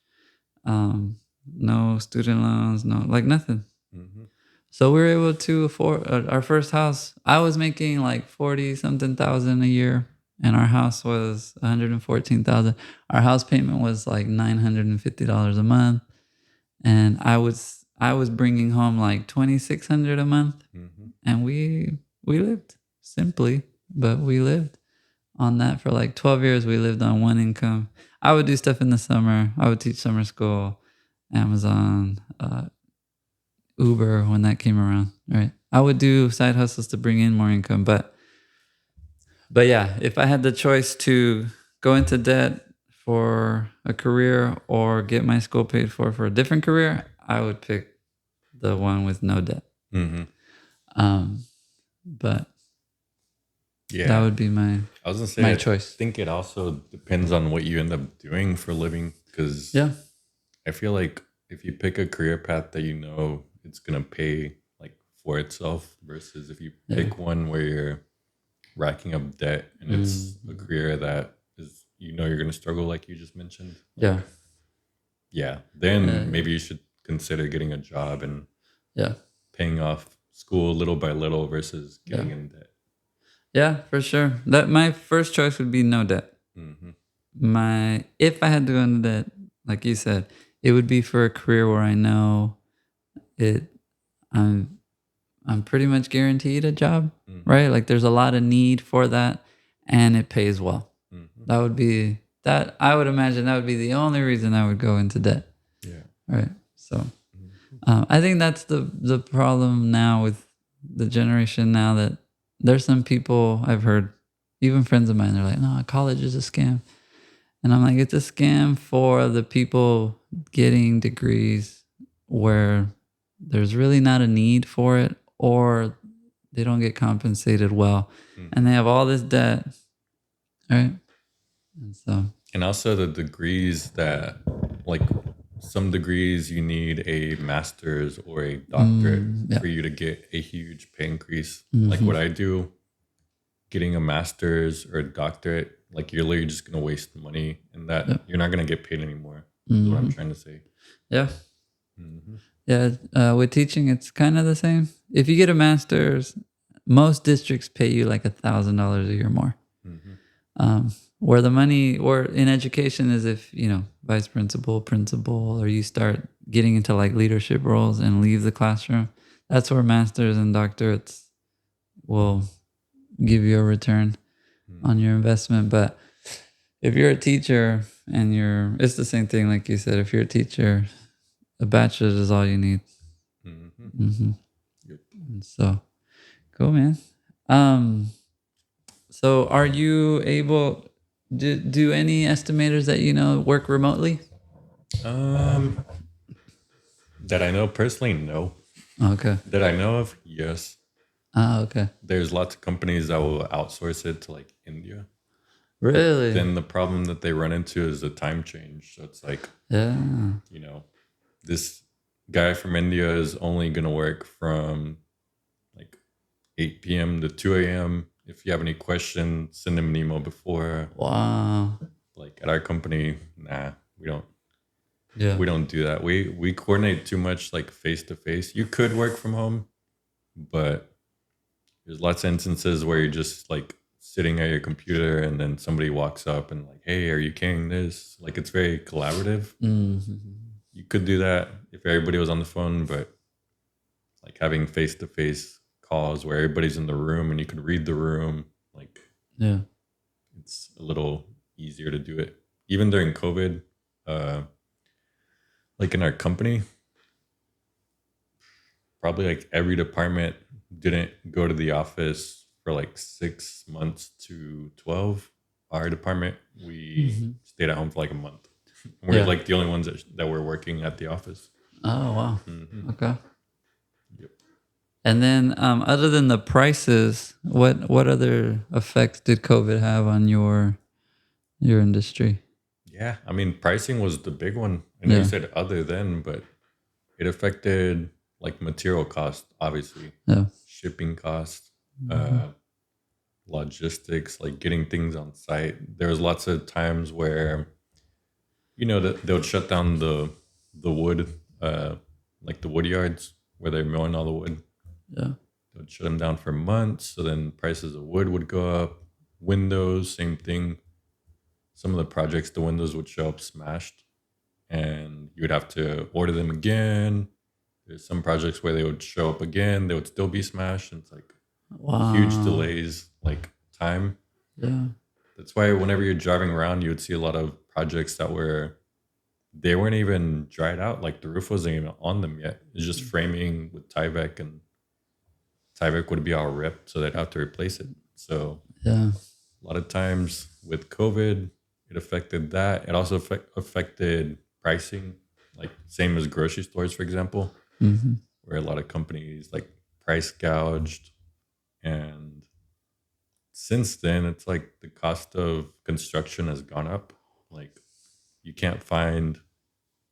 Speaker 1: No student loans, no like nothing.
Speaker 2: Mm-hmm.
Speaker 1: So we were able to afford our first house. I was making like 40 something thousand a year, and our house was 114,000. Our house payment was like $950 a month, and I was bringing home like 2,600 a month,
Speaker 2: Mm-hmm.
Speaker 1: and we lived simply, but we lived on that for like 12 years. We lived on one income. I would do stuff in the summer. I would teach summer school, Amazon, Uber when that came around, right? I would do side hustles to bring in more income, but yeah, if I had the choice to go into debt for a career or get my school paid for a different career, I would pick the one with no debt.
Speaker 2: Mm-hmm.
Speaker 1: Um, but That
Speaker 2: Yeah.
Speaker 1: would be my
Speaker 2: I was gonna say, I
Speaker 1: choice.
Speaker 2: think it also depends on what you end up doing for a living. Because
Speaker 1: Yeah.
Speaker 2: I feel like if you pick a career path that you know it's gonna pay like for itself, versus if you
Speaker 1: Yeah.
Speaker 2: pick one where you're racking up debt and it's a career that is you're gonna struggle, like you just mentioned.
Speaker 1: Yeah.
Speaker 2: Like, yeah, then
Speaker 1: Yeah.
Speaker 2: maybe you should consider getting a job and
Speaker 1: Yeah.
Speaker 2: paying off school little by little versus
Speaker 1: Yeah.
Speaker 2: getting in debt.
Speaker 1: Yeah, for sure. That my first choice would be no debt.
Speaker 2: Hmm.
Speaker 1: My if I had to go into debt, like you said, it would be for a career where I know it. I'm I'm pretty much guaranteed a job,
Speaker 2: Hmm.
Speaker 1: right? Like there's a lot of need for that, and it pays well.
Speaker 2: Hmm.
Speaker 1: That would be that. I would imagine that would be the only reason I would go into debt,
Speaker 2: Yeah.
Speaker 1: right? So
Speaker 2: Hmm.
Speaker 1: I think that's the problem now with the generation now that there's some people I've heard, even friends of mine, they're like, no, college is a scam. And I'm like, it's a scam for the people getting degrees where there's really not a need for it or they don't get compensated well. And
Speaker 2: Hmm.
Speaker 1: they have all this debt, right? And so,
Speaker 2: And also the degrees that, like, some degrees you need a master's or a doctorate
Speaker 1: yeah.
Speaker 2: for you to get a huge pay increase. Like
Speaker 1: Hmm.
Speaker 2: what I do, getting a master's or a doctorate, like you're literally just gonna waste money, and that
Speaker 1: Yeah.
Speaker 2: you're not gonna get paid anymore. Is what I'm
Speaker 1: Hmm.
Speaker 2: trying to say.
Speaker 1: Yeah.
Speaker 2: Hmm.
Speaker 1: Yeah. With teaching, it's kind of the same. If you get a master's, most districts pay you like $1,000 a year more.
Speaker 2: Hmm.
Speaker 1: Where the money or in education is if vice principal, principal, or you start getting into like leadership roles and leave the classroom. That's where masters and doctorates will give you a return on your investment. But if you're a teacher and it's the same thing, like you said. If you're a teacher, a bachelor's is all you need.
Speaker 2: Hmm.
Speaker 1: Hmm.
Speaker 2: Yep.
Speaker 1: And so cool, man. Um, so are you able? Do any estimators that work remotely?
Speaker 2: Um, that I know personally, no.
Speaker 1: Okay.
Speaker 2: That I know of, yes.
Speaker 1: Ah, okay.
Speaker 2: There's lots of companies that will outsource it to like India. But
Speaker 1: Really?
Speaker 2: then the problem that they run into is the time change. So it's like,
Speaker 1: Yeah.
Speaker 2: you know, this guy from India is only going to work from like 8 p.m. to 2 a.m. If you have any questions, send him an email before.
Speaker 1: Wow.
Speaker 2: Like at our company, nah, we don't.
Speaker 1: Yeah.
Speaker 2: We don't do that. We coordinate too much like face to face. You could work from home, but there's lots of instances where you're just like sitting at your computer and then somebody walks up and like, hey, are you carrying this? Like it's very collaborative.
Speaker 1: Hmm.
Speaker 2: You could do that if everybody was on the phone, but like having face to face calls where everybody's in the room and you can read the room, like
Speaker 1: Yeah.
Speaker 2: it's a little easier to do it. Even during COVID, uh, like in our company, probably like every department didn't go to the office for like 6 months to 12. Our department, we
Speaker 1: Hmm.
Speaker 2: stayed at home for like a month. We're
Speaker 1: Yeah.
Speaker 2: like the only ones that were working at the office.
Speaker 1: Oh, wow.
Speaker 2: Hmm.
Speaker 1: Okay.
Speaker 2: Yep.
Speaker 1: And then, other than the prices, what other effects did COVID have on your industry?
Speaker 2: Yeah. I mean, pricing was the big one. I know you
Speaker 1: Yeah.
Speaker 2: said other than, but it affected like material cost, obviously,
Speaker 1: Yeah.
Speaker 2: shipping costs,
Speaker 1: Hmm.
Speaker 2: uh, logistics, like getting things on site. There was lots of times where that they would shut down the wood, like the wood yards where they're mowing all the wood.
Speaker 1: Yeah.
Speaker 2: They would shut them down for months. So then prices of wood would go up. Windows, same thing. Some of the projects, the windows would show up smashed, and you would have to order them again. There's some projects where they would show up again, they would still be smashed, and it's like huge
Speaker 1: Wow.
Speaker 2: delays, like time.
Speaker 1: Yeah.
Speaker 2: That's why whenever you're driving around, you would see a lot of projects that they weren't even dried out. Like the roof wasn't even on them yet. It's just framing with Tyvek, and Tyvek would be all ripped, so they'd have to replace it. So
Speaker 1: Yeah.
Speaker 2: a lot of times with COVID, it affected that. It also affected pricing, like same as grocery stores, for example,
Speaker 1: Hmm.
Speaker 2: where a lot of companies like price gouged, and since then, it's like the cost of construction has gone up. Like you can't find.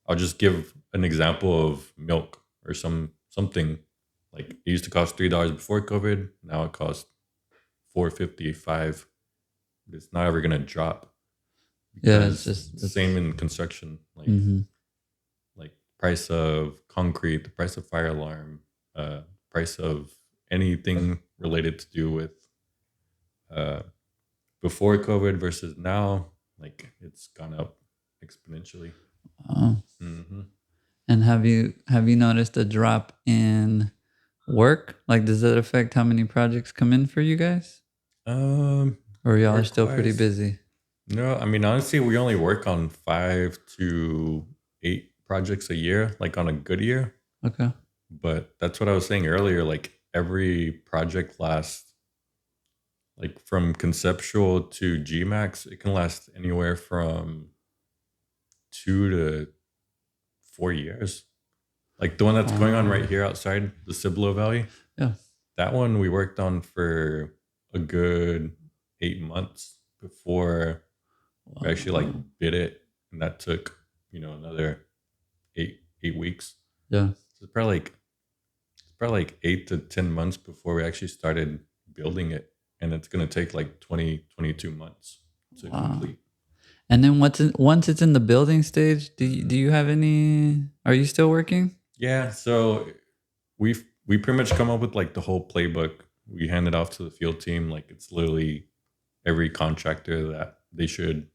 Speaker 2: I'll just give an example of milk or something. Like it used to cost $3 before COVID. Now it costs 4.55. It's not ever gonna drop
Speaker 1: Yeah, it's
Speaker 2: because
Speaker 1: just
Speaker 2: same
Speaker 1: it's.
Speaker 2: in construction.
Speaker 1: Mm-hmm.
Speaker 2: Like price of concrete, the price of fire alarm, price of anything related to do with uh, before COVID versus now, like it's gone up exponentially. Hmm.
Speaker 1: And have you noticed a drop in work? Like, does that affect how many projects come in for you guys, or y'all are
Speaker 2: Work
Speaker 1: still pretty
Speaker 2: wise,
Speaker 1: busy?
Speaker 2: no, I mean honestly, we only work on 5 to 8 projects a year, like on a good year.
Speaker 1: Okay.
Speaker 2: But that's what I was saying earlier. Like every project lasts, like from conceptual to Gmax, it can last anywhere from 2 to 4 years. Like the one that's going on right here outside the Cibolo Valley,
Speaker 1: Yeah.
Speaker 2: that one we worked on for a good 8 months before we actually like
Speaker 1: Wow.
Speaker 2: bid it, and that took another eight weeks.
Speaker 1: Yeah.
Speaker 2: So it's probably like 8 to 10 months before we actually started building it, and it's gonna take like 20 to 22 months to
Speaker 1: Wow.
Speaker 2: complete.
Speaker 1: And then once it's in the building stage, do you have any? Are you still working?
Speaker 2: Yeah, so we pretty much come up with like the whole playbook. We hand it off to the field team. Like it's literally every contractor that they should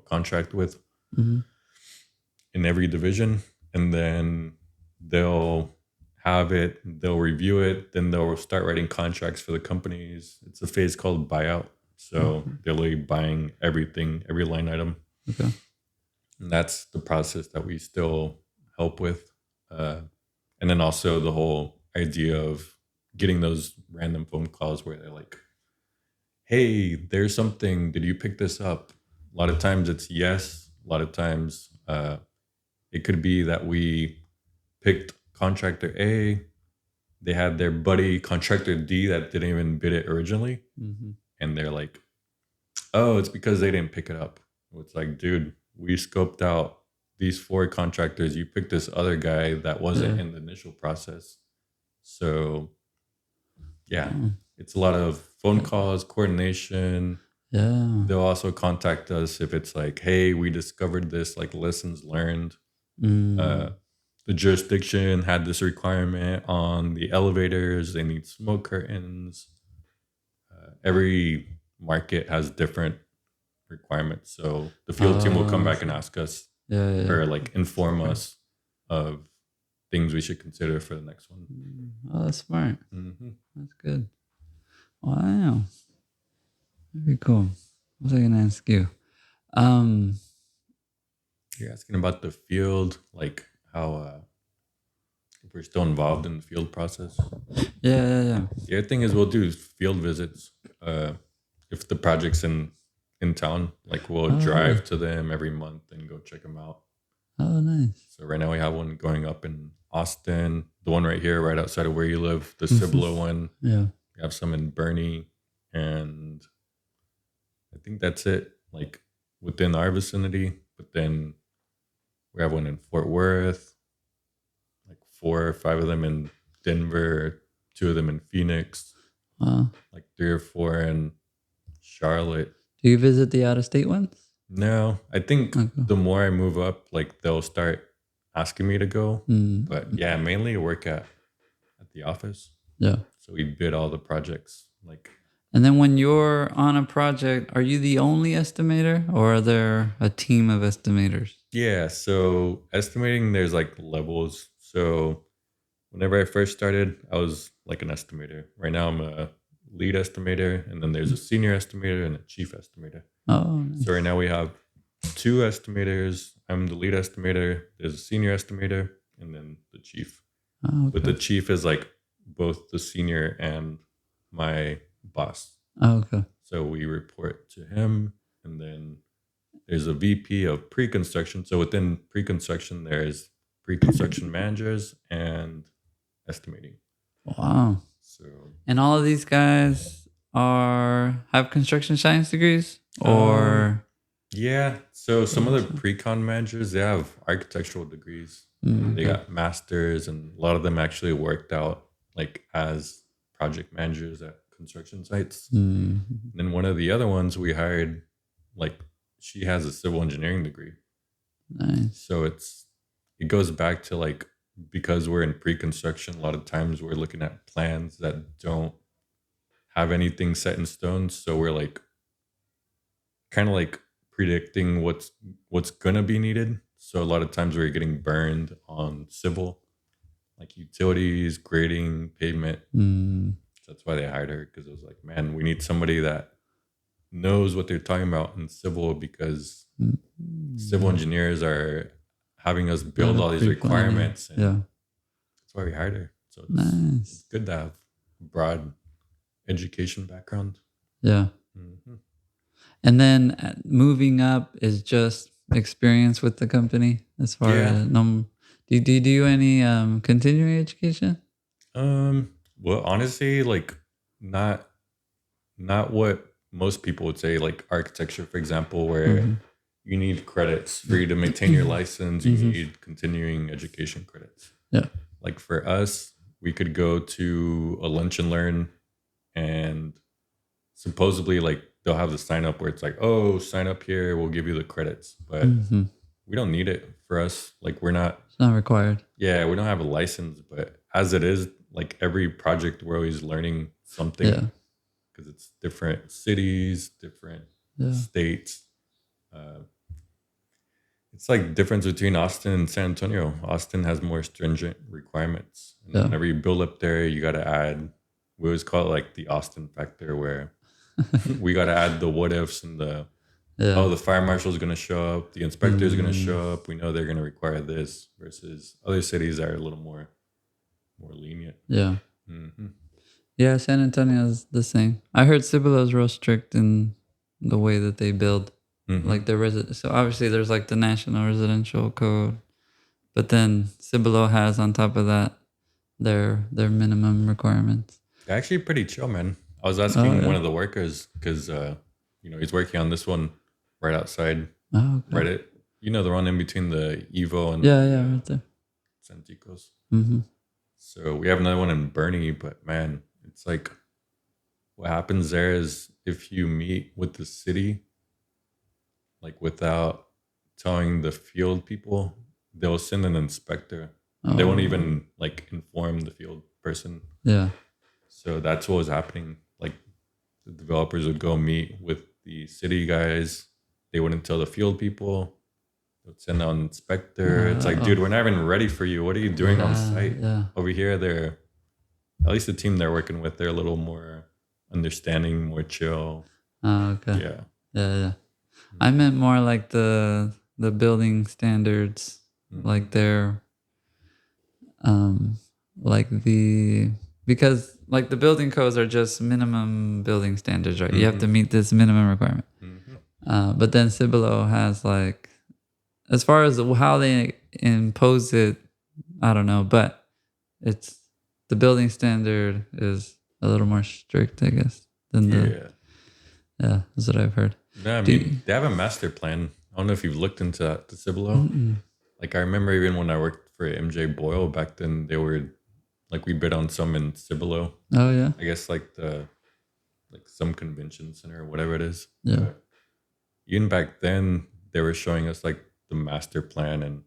Speaker 2: contract with
Speaker 1: Mm-hmm.
Speaker 2: in every division, and then they'll they'll review it, then they'll start writing contracts for the companies. It's a phase called buyout. So
Speaker 1: Okay.
Speaker 2: they're literally buying everything, every line item.
Speaker 1: Okay.
Speaker 2: And that's the process that we still help with. Uh, and then also the whole idea of getting those random phone calls where they're like, hey, there's something. Did you pick this up? A lot of times it's yes. A lot of times it could be that we picked contractor A. They had their buddy contractor D that didn't even bid it originally.
Speaker 1: Mm-hmm.
Speaker 2: And they're like, oh, it's because they didn't pick it up. It's like, dude, we scoped out these 4 contractors. You picked this other guy that wasn't
Speaker 1: Yeah.
Speaker 2: in the initial process. So, yeah,
Speaker 1: Oh,
Speaker 2: it's a lot of phone calls, coordination.
Speaker 1: yeah.
Speaker 2: They'll also contact us if it's like, hey, we discovered this, like lessons learned. Uh,
Speaker 1: Mm.
Speaker 2: the jurisdiction had this requirement on the elevators. They need smoke curtains. Every market has different requirements. So the field team will come back and ask us
Speaker 1: Yeah, yeah, yeah.
Speaker 2: or like inform us of things we should consider for the next one.
Speaker 1: Oh, that's smart.
Speaker 2: Hmm.
Speaker 1: That's good. Wow. Very cool. What was I gonna ask you? Um,
Speaker 2: You're asking about the field, like how if we're still involved in the field process.
Speaker 1: yeah, yeah, yeah.
Speaker 2: The other thing is we'll do field visits. If the project's in town, like we'll
Speaker 1: Oh, really?
Speaker 2: drive to them every month and go check them out.
Speaker 1: Oh, nice.
Speaker 2: So right now we have one going up in Austin, the one right here, right outside of where you live, the Cibolo one.
Speaker 1: Yeah.
Speaker 2: We have some in Bernie, and I think that's it. Like within our vicinity, but then we have one in Fort Worth, like 4 or 5 of them in Denver, 2 of them in Phoenix,
Speaker 1: Wow.
Speaker 2: like 3 or 4 in Charlotte.
Speaker 1: Do you visit the out of state ones?
Speaker 2: No, I think
Speaker 1: Okay.
Speaker 2: the more I move up, like they'll start asking me to go.
Speaker 1: Mm.
Speaker 2: But yeah, mainly I work at the office.
Speaker 1: Yeah.
Speaker 2: So we bid all the projects. Like
Speaker 1: And then when you're on a project, are you the only estimator, or are there a team of estimators?
Speaker 2: yeah, so estimating there's like levels. So whenever I first started, I was like an estimator. Right now I'm a lead estimator, and then there's a senior estimator and a chief estimator.
Speaker 1: Oh,
Speaker 2: So right
Speaker 1: nice.
Speaker 2: now we have 2 estimators. I'm the lead estimator. There's a senior estimator, and then the chief.
Speaker 1: Oh,
Speaker 2: But the
Speaker 1: okay.
Speaker 2: chief is like both the senior and my boss.
Speaker 1: Oh, okay.
Speaker 2: So we report to him, and then there's a VP of pre-construction. So within pre-construction, there's pre-construction managers and estimating.
Speaker 1: Wow.
Speaker 2: So
Speaker 1: And all of these guys have construction science degrees
Speaker 2: Um,
Speaker 1: or
Speaker 2: yeah. So some of the pre-con managers, they have architectural degrees. They
Speaker 1: okay.
Speaker 2: got masters, and a lot of them actually worked out like as project managers at construction sites.
Speaker 1: Mm,
Speaker 2: And then one of the other ones we hired, like she has a civil engineering degree.
Speaker 1: nice.
Speaker 2: So it goes back to like because we're in pre-construction, a lot of times we're looking at plans that don't have anything set in stone. So we're like kind of like predicting what's gonna be needed. So a lot of times we're getting burned on civil, like utilities, grading, pavement.
Speaker 1: Mm,
Speaker 2: So that's why they hired her because it was like, man, we need somebody that knows what they're talking about in civil because
Speaker 1: mm,
Speaker 2: civil
Speaker 1: yeah.
Speaker 2: engineers are having us
Speaker 1: A lot
Speaker 2: build all
Speaker 1: of
Speaker 2: these
Speaker 1: pre-planning.
Speaker 2: requirements, and
Speaker 1: Yeah.
Speaker 2: that's why we hired her. So it's
Speaker 1: Nice.
Speaker 2: good to have broad education background.
Speaker 1: Yeah.
Speaker 2: Hmm.
Speaker 1: And then moving up is just experience with the company as far
Speaker 2: Yeah.
Speaker 1: as do you do any continuing education?
Speaker 2: Well, honestly, like not not what most people would say, like architecture, for example, where
Speaker 1: Mm-hmm.
Speaker 2: you need credits for you to maintain your license. You
Speaker 1: Mm-hmm.
Speaker 2: need continuing education credits.
Speaker 1: Yeah.
Speaker 2: Like for us, we could go to a lunch and learn, and supposedly like they'll have the sign up where it's like, oh, sign up here, we'll give you the credits, but
Speaker 1: Mm-hmm.
Speaker 2: we don't need it for us. Like we're not,
Speaker 1: It's not required.
Speaker 2: yeah, we don't have a license, but as it is, like every project, we're always learning something
Speaker 1: Yeah.
Speaker 2: because it's different cities, different
Speaker 1: Yeah.
Speaker 2: states. Uh, it's like difference between Austin and San Antonio. Austin has more stringent requirements, and
Speaker 1: Yeah.
Speaker 2: whenever you build up there, you got to add. We always call it like the Austin factor, where we got to add the what ifs and the
Speaker 1: Yeah.
Speaker 2: oh, the fire marshal is going to show up, the inspector is going to
Speaker 1: Mm,
Speaker 2: show up. We know they're going to require this versus other cities that are a little more lenient.
Speaker 1: yeah.
Speaker 2: Hmm.
Speaker 1: Yeah. San Antonio is the same. I heard Cibolo is real strict in the way that they build,
Speaker 2: Hmm.
Speaker 1: like their resident. So obviously there's like the national residential code, but then Cibolo has on top of that their minimum requirements.
Speaker 2: They're actually pretty chill, man. I was
Speaker 1: Oh
Speaker 2: asking one
Speaker 1: yeah.
Speaker 2: of the workers because he's working on this one right outside
Speaker 1: Oh okay.
Speaker 2: Reddit. You know the one in between the Evo and
Speaker 1: Yeah.
Speaker 2: the
Speaker 1: Yeah. Right there.
Speaker 2: Santicos.
Speaker 1: Mm-hmm.
Speaker 2: So we have another one in Bernie, but man, it's like what happens there is if you meet with the city, like without telling the field people, they'll send an inspector and they won't
Speaker 1: Oh
Speaker 2: even like inform the field person.
Speaker 1: yeah.
Speaker 2: So that's what was happening. Like the developers would go meet with the city guys. They wouldn't tell the field people. They would send out an inspector. It's like, dude,
Speaker 1: Oh
Speaker 2: we're not even ready for you. What are you doing on
Speaker 1: yeah.
Speaker 2: site?
Speaker 1: Yeah.
Speaker 2: Over here, they're at least the team they're working with, they're a little more understanding, more chill.
Speaker 1: Oh okay.
Speaker 2: Yeah.
Speaker 1: Yeah. Yeah. I meant more like the building standards,
Speaker 2: Mm-hmm.
Speaker 1: like their um like the because like the building codes are just minimum building standards, right? You have
Speaker 2: Mm-hmm.
Speaker 1: to meet this minimum requirement.
Speaker 2: Mm-hmm.
Speaker 1: But then Cibolo has like as far as how they impose it, I don't know, but it's the building standard is a little more strict, I guess, than the
Speaker 2: Yeah.
Speaker 1: yeah. That's what I've heard.
Speaker 2: No, I
Speaker 1: Do
Speaker 2: mean, they have a master plan. I don't know if you've looked into that, the Cibolo.
Speaker 1: mm-mm.
Speaker 2: Like, I remember even when I worked for MJ Boyle back then, they were like, we bid on some in Cibolo.
Speaker 1: Oh yeah,
Speaker 2: I guess like some convention center or whatever it is.
Speaker 1: yeah,
Speaker 2: But even back then, they were showing us like the master plan, and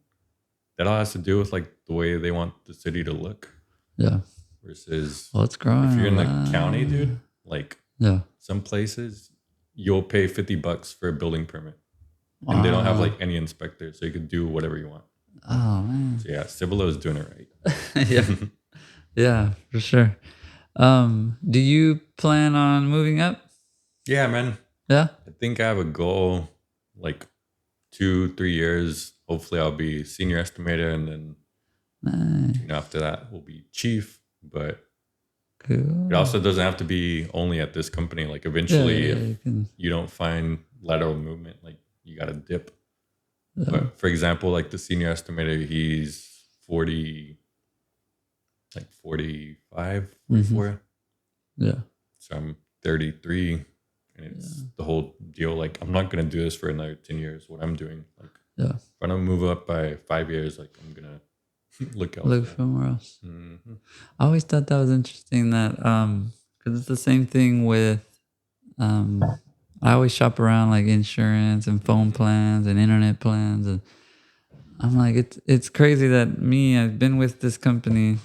Speaker 2: that all has to do with like the way they want the city to look
Speaker 1: yeah.
Speaker 2: versus
Speaker 1: Well, it's
Speaker 2: if
Speaker 1: growing
Speaker 2: you're
Speaker 1: a
Speaker 2: in the county,
Speaker 1: lot.
Speaker 2: dude, like
Speaker 1: Yeah.
Speaker 2: some places you'll pay $50 for a building permit and they don't have
Speaker 1: Wow.
Speaker 2: like any inspector, so you could do whatever you want.
Speaker 1: Oh man.
Speaker 2: So yeah, Cibolo is doing it right.
Speaker 1: yeah. Yeah, for sure. Do you plan on moving up?
Speaker 2: Yeah, man.
Speaker 1: Yeah.
Speaker 2: I think I have a goal like 2-3 years. Hopefully I'll be senior estimator, and then
Speaker 1: Nice.
Speaker 2: after that we'll be chief. But it
Speaker 1: Cool.
Speaker 2: also doesn't have to be only at this company. Like
Speaker 1: Yeah,
Speaker 2: eventually
Speaker 1: yeah,
Speaker 2: if
Speaker 1: you can.
Speaker 2: you don't find lateral movement, like you gotta dip.
Speaker 1: Yeah.
Speaker 2: But for example, like the senior estimator, he's 40, like 45,
Speaker 1: Mm-hmm.
Speaker 2: 44.
Speaker 1: Yeah.
Speaker 2: So I'm 33, and it's the whole deal. Like, I'm not gonna do this for another 10 years. What I'm doing, like,
Speaker 1: Yeah.
Speaker 2: if I don't move up by 5 years, like, I'm gonna look
Speaker 1: Look
Speaker 2: elsewhere.
Speaker 1: somewhere else.
Speaker 2: Mm-hmm.
Speaker 1: I always thought that was interesting that because it's the same thing with I always shop around like insurance and phone plans and internet plans, and I'm like it's crazy that I've been with this company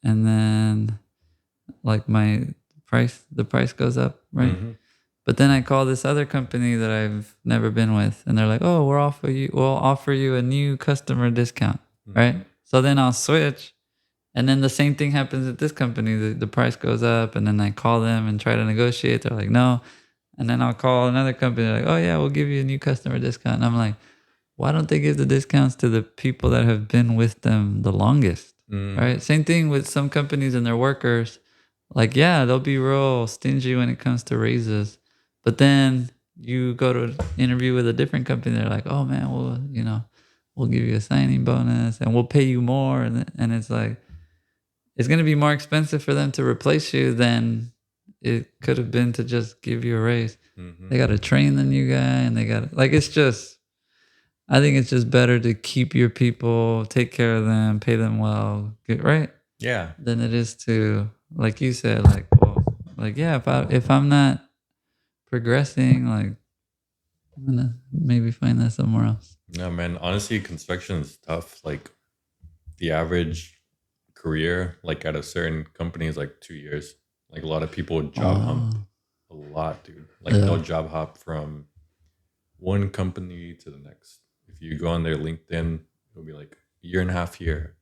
Speaker 1: and then like the price goes up, right?
Speaker 2: Mm-hmm.
Speaker 1: But then I call this other company that I've never been with, and they're like, "Oh, we'll offer you a new customer discount," right?
Speaker 2: Mm-hmm.
Speaker 1: So then I'll switch, and then the same thing happens at this company. The price goes up, and then I call them and try to negotiate. They're like, "No," and then I'll call another company. They're like, "Oh yeah, we'll give you a new customer discount." And I'm like, "Why don't they give the discounts to the people that have been with them the longest?"
Speaker 2: Mm-hmm.
Speaker 1: Right? Same thing with some companies and their workers. Like, yeah, they'll be real stingy when it comes to raises. But then you go to interview with a different company, they're like, oh man, we'll give you a signing bonus and we'll pay you more. And it's like, it's going to be more expensive for them to replace you than it could have been to just give you a raise.
Speaker 2: Mm-hmm.
Speaker 1: They got to train the new guy and I think it's just better to keep your people, take care of them, pay them well, get right,
Speaker 2: Yeah.
Speaker 1: than it is to, like you said, yeah, if I'm not progressing, like I'm gonna maybe find that somewhere else.
Speaker 2: No, man. Honestly, construction is tough. Like, the average career, like at a certain company, is like 2 years. Like, a lot of people job hump
Speaker 1: Oh,
Speaker 2: a lot, dude. Like,
Speaker 1: yeah.
Speaker 2: they'll job hop from one company to the next. If you go on their LinkedIn, it'll be like a year and a half here,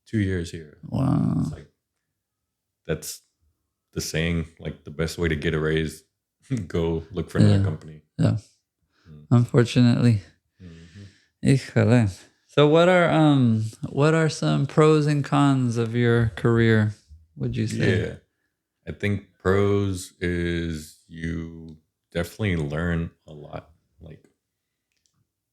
Speaker 2: 2 years here. It's
Speaker 1: Wow.
Speaker 2: like, that's the saying, like, the best way to get a raise, go look for another
Speaker 1: Yeah.
Speaker 2: company.
Speaker 1: Yeah.
Speaker 2: Mm-hmm.
Speaker 1: Unfortunately.
Speaker 2: Mm-hmm.
Speaker 1: Híjole. So what are some pros and cons of your career, would you say?
Speaker 2: Yeah. I think pros is you definitely learn a lot. Like,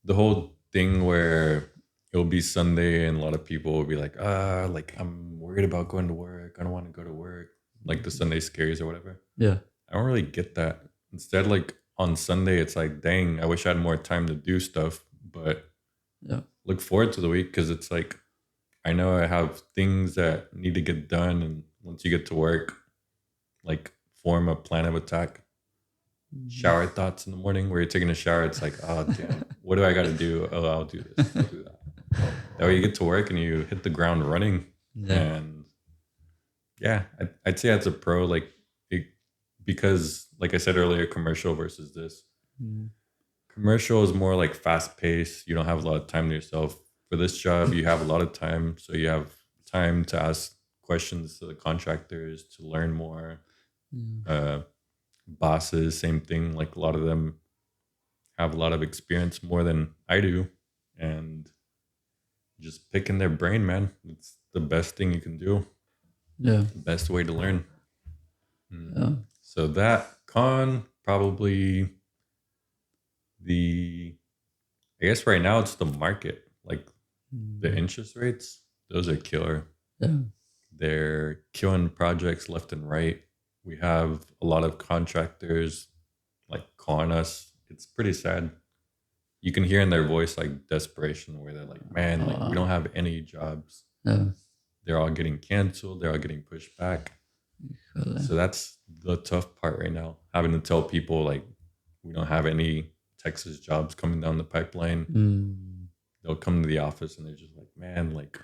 Speaker 2: the whole thing where it'll be Sunday and a lot of people will be like, like, I'm worried about going to work. I don't want to go to work. Like, the Sunday scaries or whatever.
Speaker 1: Yeah.
Speaker 2: I don't really get that. Instead, like, on Sunday, it's like, dang, I wish I had more time to do stuff, but
Speaker 1: Yeah.
Speaker 2: look forward to the week because it's like, I know I have things that need to get done. And once you get to work, like, form a plan of attack. Shower thoughts in the morning where you're taking a shower. It's like, oh, damn, what do I got to do? Oh, I'll do this. I'll do that. That way you get to work and you hit the ground running.
Speaker 1: Yeah.
Speaker 2: And yeah, I'd say that's a pro. Like, it, because, like I said earlier, commercial versus this.
Speaker 1: Mm.
Speaker 2: Commercial is more like fast paced. You don't have a lot of time to yourself. For this job, you have a lot of time. So you have time to ask questions to the contractors, to learn more.
Speaker 1: Yeah.
Speaker 2: Bosses, same thing. Like, a lot of them have a lot of experience more than I do. And just picking their brain, man. It's the best thing you can do.
Speaker 1: Yeah.
Speaker 2: Best way to learn. Hmm.
Speaker 1: Yeah.
Speaker 2: So that con, probably the, I guess right now it's the market. Like, the
Speaker 1: Mm.
Speaker 2: interest rates, those are killer.
Speaker 1: Yeah.
Speaker 2: They're killing projects left and right. We have a lot of contractors like calling us. It's pretty sad. You can hear in their voice like desperation where they're like, man, like, we don't have any jobs.
Speaker 1: Yeah.
Speaker 2: They're all getting canceled. They're all getting pushed back.
Speaker 1: Híjole.
Speaker 2: So that's the tough part right now. Having to tell people like, we don't have any Texas jobs coming down the pipeline.
Speaker 1: Mm.
Speaker 2: They'll come to the office and they're just like, man, like,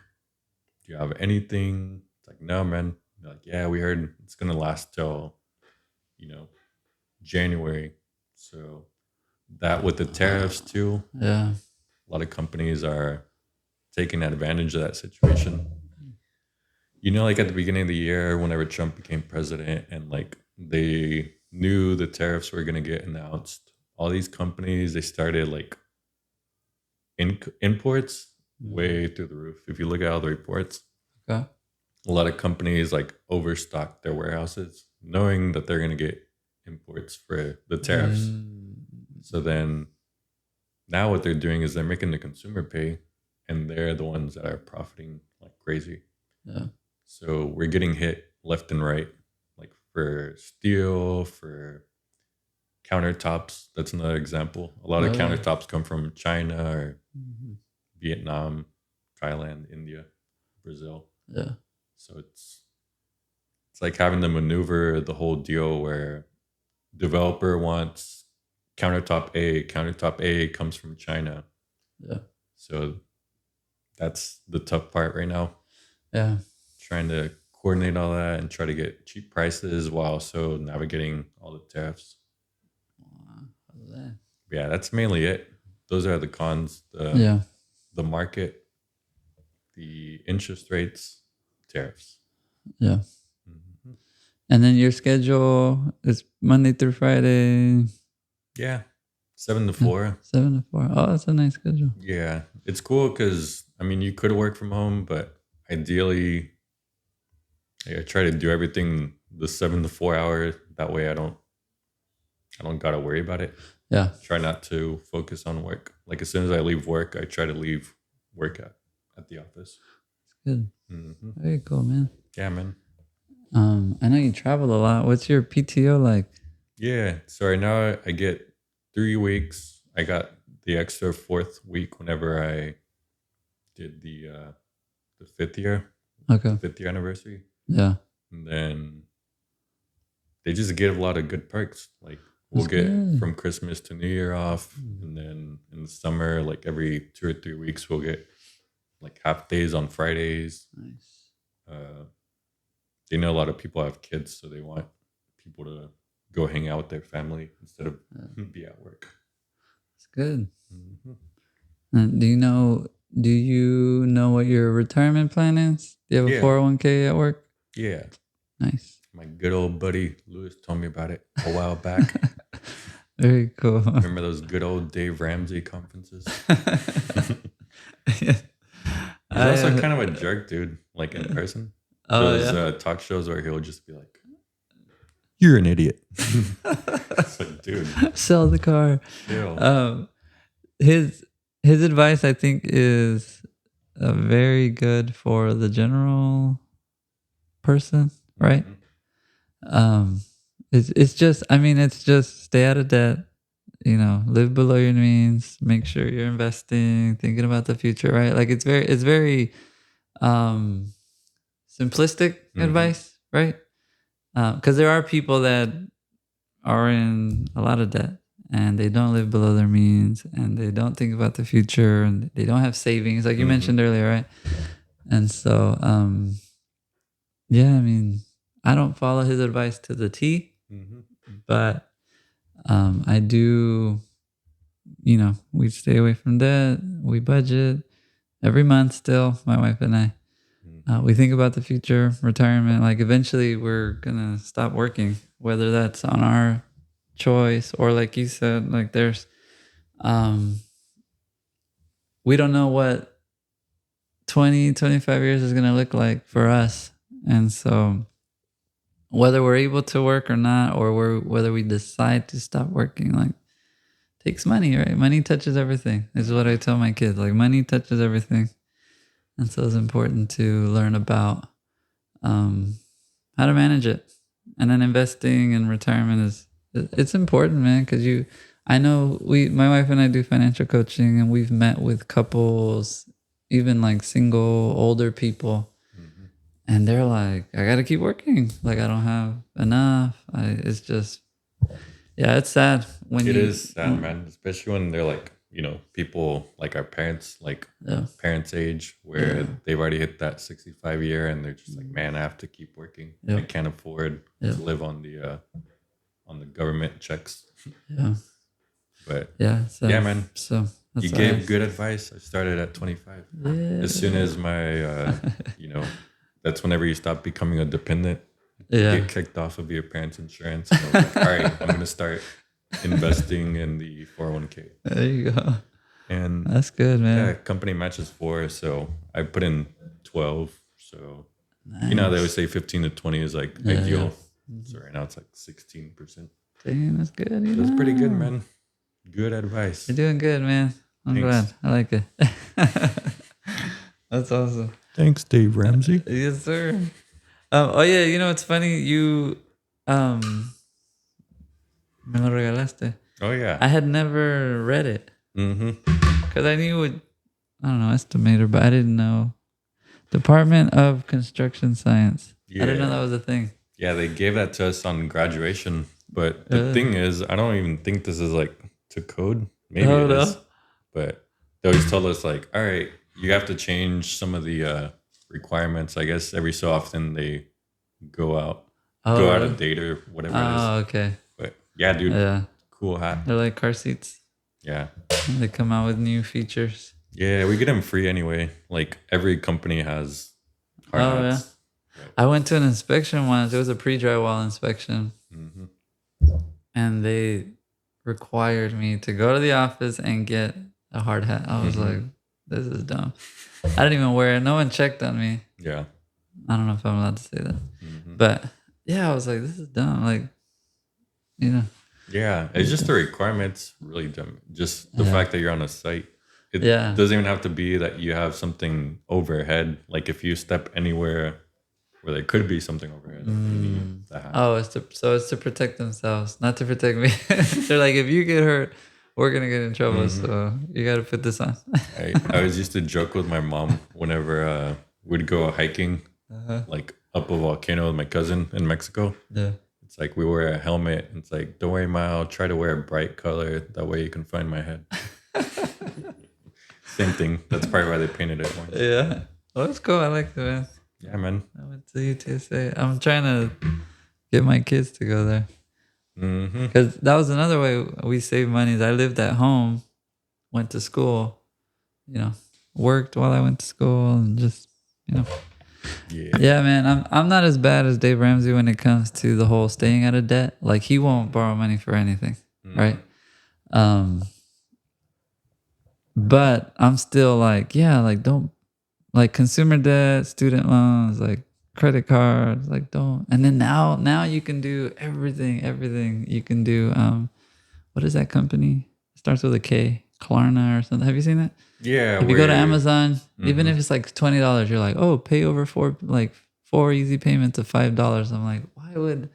Speaker 2: do you have anything? It's like, no, man. They're like, yeah, we heard it's gonna last till, you know, January. So that with the tariffs too,
Speaker 1: Yeah.
Speaker 2: a lot of companies are taking advantage of that situation. You know, like, at the beginning of the year, whenever Trump became president and like they knew the tariffs were going to get announced, all these companies, they started like imports
Speaker 1: Mm.
Speaker 2: way through the roof. If you look at all the reports,
Speaker 1: Okay.
Speaker 2: a lot of companies like overstocked their warehouses, knowing that they're going to get imports for the tariffs.
Speaker 1: Mm.
Speaker 2: So then now what they're doing is they're making the consumer pay, and they're the ones that are profiting like crazy.
Speaker 1: Yeah.
Speaker 2: So we're getting hit left and right, like for steel, for countertops. That's another example. A lot of
Speaker 1: Oh, yeah.
Speaker 2: countertops come from China or
Speaker 1: Mm-hmm.
Speaker 2: Vietnam, Thailand, India, Brazil.
Speaker 1: Yeah.
Speaker 2: So it's like having to maneuver the whole deal where developer wants countertop A. Countertop A comes from China.
Speaker 1: Yeah.
Speaker 2: So that's the tough part right now.
Speaker 1: Yeah.
Speaker 2: Trying to coordinate all that and try to get cheap prices while also navigating all the tariffs.
Speaker 1: Wow.
Speaker 2: Yeah, that's mainly it. Those are the cons.
Speaker 1: Yeah.
Speaker 2: The market, the interest rates, tariffs.
Speaker 1: Yeah.
Speaker 2: Mhm.
Speaker 1: And then your schedule is Monday through Friday.
Speaker 2: Yeah, 7 to
Speaker 1: Yeah.
Speaker 2: 4.
Speaker 1: 7 to 4. Oh, that's a nice schedule.
Speaker 2: Yeah, it's cool because I mean you could work from home, but ideally, I try to do everything the 7 to 4 hour. That way, I don't gotta worry about it.
Speaker 1: Yeah.
Speaker 2: Try not to focus on work. Like as soon as I leave work, I try to leave work at the office.
Speaker 1: Good.
Speaker 2: Hmm.
Speaker 1: Very cool, man.
Speaker 2: Yeah, man.
Speaker 1: I know you travel a lot. What's your PTO like?
Speaker 2: Yeah. So right now I get 3 weeks. I got the extra fourth week whenever I did the fifth year, the
Speaker 1: Okay.
Speaker 2: 5th year anniversary.
Speaker 1: Yeah.
Speaker 2: And then they just give a lot of good perks. Like we'll
Speaker 1: That's
Speaker 2: get
Speaker 1: good.
Speaker 2: from Christmas to New Year off. And then in the summer, like every 2 or 3 weeks, we'll get like half days on Fridays.
Speaker 1: Nice.
Speaker 2: Uh, they know a lot of people have kids, so they want people to go hang out with their family instead of be at work.
Speaker 1: That's good.
Speaker 2: Hmm.
Speaker 1: And do you know what your retirement plan is? Do you have a
Speaker 2: Yeah,
Speaker 1: 401k at work?
Speaker 2: yeah.
Speaker 1: Nice.
Speaker 2: My good old buddy Lewis told me about it a while back.
Speaker 1: Very cool.
Speaker 2: Remember those good old Dave Ramsey conferences?
Speaker 1: Yeah.
Speaker 2: He's also kind of a jerk, dude. Like in person,
Speaker 1: Oh
Speaker 2: those
Speaker 1: yeah.
Speaker 2: talk shows where he'll just be like, "You're an idiot." It's like, dude,
Speaker 1: Sell the car.
Speaker 2: chill.
Speaker 1: His his advice, I think, is very good for the general person, right?
Speaker 2: Mhm.
Speaker 1: Um, it's just, I mean, it's just stay out of debt. Live below your means. Make sure you're investing, thinking about the future, right? Like it's very um simplistic
Speaker 2: Mhm.
Speaker 1: advice, right? Because there are people that are in a lot of debt and they don't live below their means and they don't think about the future and they don't have savings, like you
Speaker 2: Mhm.
Speaker 1: mentioned earlier, right? And so, yeah, I mean, I don't follow his advice to the T,
Speaker 2: Mhm.
Speaker 1: but I do, we stay away from debt, we budget every month still, my wife and I.
Speaker 2: Mhm.
Speaker 1: We think about the future, retirement. Like eventually, we're gonna stop working, whether that's on our choice or, like you said, like um, we don't know what 20, 25 years is gonna look like for us, and so whether we're able to work or not, or whether we decide to stop working, like takes money, right? Money touches everything. Is what I tell my kids. Like money touches everything, and so it's important to learn about um, how to manage it. And then investing in retirement it's important, man, because I know my wife and I do financial coaching, and we've met with couples, even like single older people,
Speaker 2: Mhm.
Speaker 1: and they're like, I got to keep working. Like I don't have enough. It's just, yeah, it's sad when
Speaker 2: It
Speaker 1: you,
Speaker 2: is sad, man, especially when they're like, people like our parents, like
Speaker 1: yeah,
Speaker 2: parents' age, where
Speaker 1: yeah,
Speaker 2: they've already hit that 65 year and they're just like, man, I have to keep working. I
Speaker 1: yeah,
Speaker 2: can't afford
Speaker 1: yeah,
Speaker 2: to live on the government checks.
Speaker 1: yeah,
Speaker 2: But
Speaker 1: yeah.
Speaker 2: yeah,
Speaker 1: So,
Speaker 2: man,
Speaker 1: so
Speaker 2: you
Speaker 1: that's why.
Speaker 2: gave good advice. I started at 25. As soon
Speaker 1: Yeah,
Speaker 2: as you know, that's whenever you stop becoming a dependent, you
Speaker 1: yeah.
Speaker 2: get kicked off of your parents' insurance. And I was like, all right, I'm going to start investing in the 401k.
Speaker 1: There you go.
Speaker 2: And
Speaker 1: That's good,
Speaker 2: yeah,
Speaker 1: man.
Speaker 2: company matches 4. So I put in 12. So, they always
Speaker 1: Nice.
Speaker 2: say 15 to 20 is like
Speaker 1: Yeah, yeah.
Speaker 2: ideal. So right now it's like 16%.
Speaker 1: Damn, that's good.
Speaker 2: So it's pretty good, man. Good advice.
Speaker 1: You're doing good, man. I'm glad.
Speaker 2: Thanks.
Speaker 1: I like it. That's awesome.
Speaker 2: Thanks, Dave Ramsey.
Speaker 1: Yes, sir. Oh yeah, it's funny. Um, me lo regalaste.
Speaker 2: Oh yeah.
Speaker 1: I had never read it
Speaker 2: Mm-hmm.
Speaker 1: because I knew it. I don't know estimator, but I didn't know Department of Construction Science. I didn't know that
Speaker 2: Yeah.
Speaker 1: was a thing.
Speaker 2: Yeah, they gave that to us on graduation. But the
Speaker 1: Really?
Speaker 2: thing is, I don't even think this is like to code. Maybe
Speaker 1: Oh
Speaker 2: it
Speaker 1: no.
Speaker 2: is. But they always told us like, all right, you have to change some of the requirements. I guess every so often they go out
Speaker 1: Oh
Speaker 2: go out
Speaker 1: really?
Speaker 2: of date or whatever it is.
Speaker 1: Oh okay.
Speaker 2: But yeah, dude,
Speaker 1: Yeah,
Speaker 2: cool hat.
Speaker 1: they're like car seats.
Speaker 2: Yeah.
Speaker 1: They come out with new features.
Speaker 2: Yeah, we get them free anyway. Like every company has hard
Speaker 1: Oh yeah.
Speaker 2: hats. But,
Speaker 1: I went to an inspection once. It was a pre-drywall inspection,
Speaker 2: hmm
Speaker 1: and they required me to go to the office and get a hard hat. I was like, this is dumb. I didn't even wear it. No one checked on me.
Speaker 2: Yeah.
Speaker 1: I don't know if I'm allowed to say that.
Speaker 2: hmm
Speaker 1: But yeah, I was like, this is dumb. Like, you know.
Speaker 2: Yeah, it's just the requirements really dumb. Just the
Speaker 1: Yeah.
Speaker 2: fact that you're on a site. It
Speaker 1: Yeah.
Speaker 2: doesn't even have to be that you have something overhead. Like if you step anywhere where there could be something overhead, you need the hat.
Speaker 1: Oh, it's to protect themselves, not to protect me. They're like, if you get hurt, we're gonna get in trouble. So you gotta put this on.
Speaker 2: I was used to joke with my mom whenever we'd go hiking, like up a volcano with my cousin in Mexico.
Speaker 1: Yeah.
Speaker 2: It's like we wear a helmet. It's like, don't worry, Ma, I'll try to wear a bright color. That way you can find my head. Same thing. That's probably why they painted it orange.
Speaker 1: Yeah. Well, that's cool. I like it, man.
Speaker 2: Yeah, man.
Speaker 1: I went to UTSA. I'm trying to get my kids to go there
Speaker 2: Mm-hmm.
Speaker 1: because that was another way we saved money. Is I lived at home, went to school, worked while I went to school, and just
Speaker 2: Yeah.
Speaker 1: yeah, man. I'm not as bad as Dave Ramsey when it comes to the whole staying out of debt. Like he won't borrow money for anything, right? But I'm still like, yeah, like don't like consumer debt, student loans, like credit cards, like don't. And then now you can do everything. You can do what is that company? It starts with a K, Klarna or something. Have you seen that?
Speaker 2: Yeah.
Speaker 1: If you go to Amazon, even if it's like $20, you're like, oh, pay over four easy payments of $5. I'm like, why would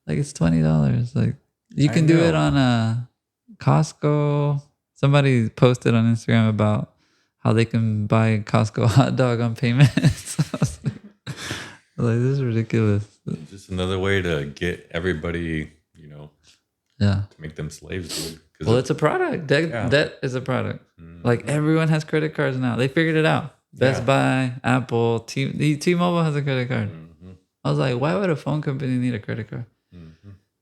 Speaker 1: like it's $20? Like you
Speaker 2: I
Speaker 1: can do it
Speaker 2: know.
Speaker 1: on a Costco. Somebody posted on Instagram about how they can buy a Costco hot dog on payments. I was like, this is ridiculous.
Speaker 2: Just another way to get everybody,
Speaker 1: Yeah.
Speaker 2: to make them slaves, dude. 'Cause
Speaker 1: Well, it's a product. Debt is a product. Like everyone has credit cards now. They figured it out. Best Buy, Apple, T-Mobile has a credit card. I was like, why would a phone company need a credit card?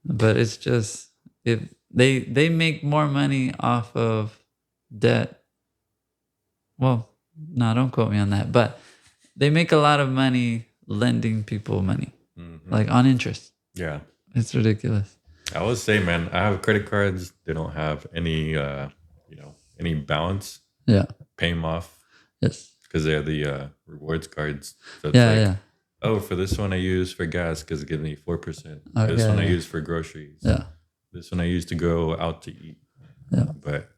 Speaker 1: But it's just if they make more money off of debt. Well, no, don't quote me on that. But they make a lot of money lending people money, like on interest.
Speaker 2: Yeah.
Speaker 1: It's ridiculous.
Speaker 2: I always say, man, I have credit cards. They don't have any balance.
Speaker 1: Yeah.
Speaker 2: Pay them off
Speaker 1: Yes.
Speaker 2: because they're the rewards cards. So it's
Speaker 1: Yeah.
Speaker 2: like,
Speaker 1: Yeah.
Speaker 2: oh, for this one I use for gas because it gives me 4%.
Speaker 1: Okay,
Speaker 2: This one I
Speaker 1: yeah.
Speaker 2: use for groceries.
Speaker 1: Yeah.
Speaker 2: This one I use to go out to eat.
Speaker 1: Yeah.
Speaker 2: But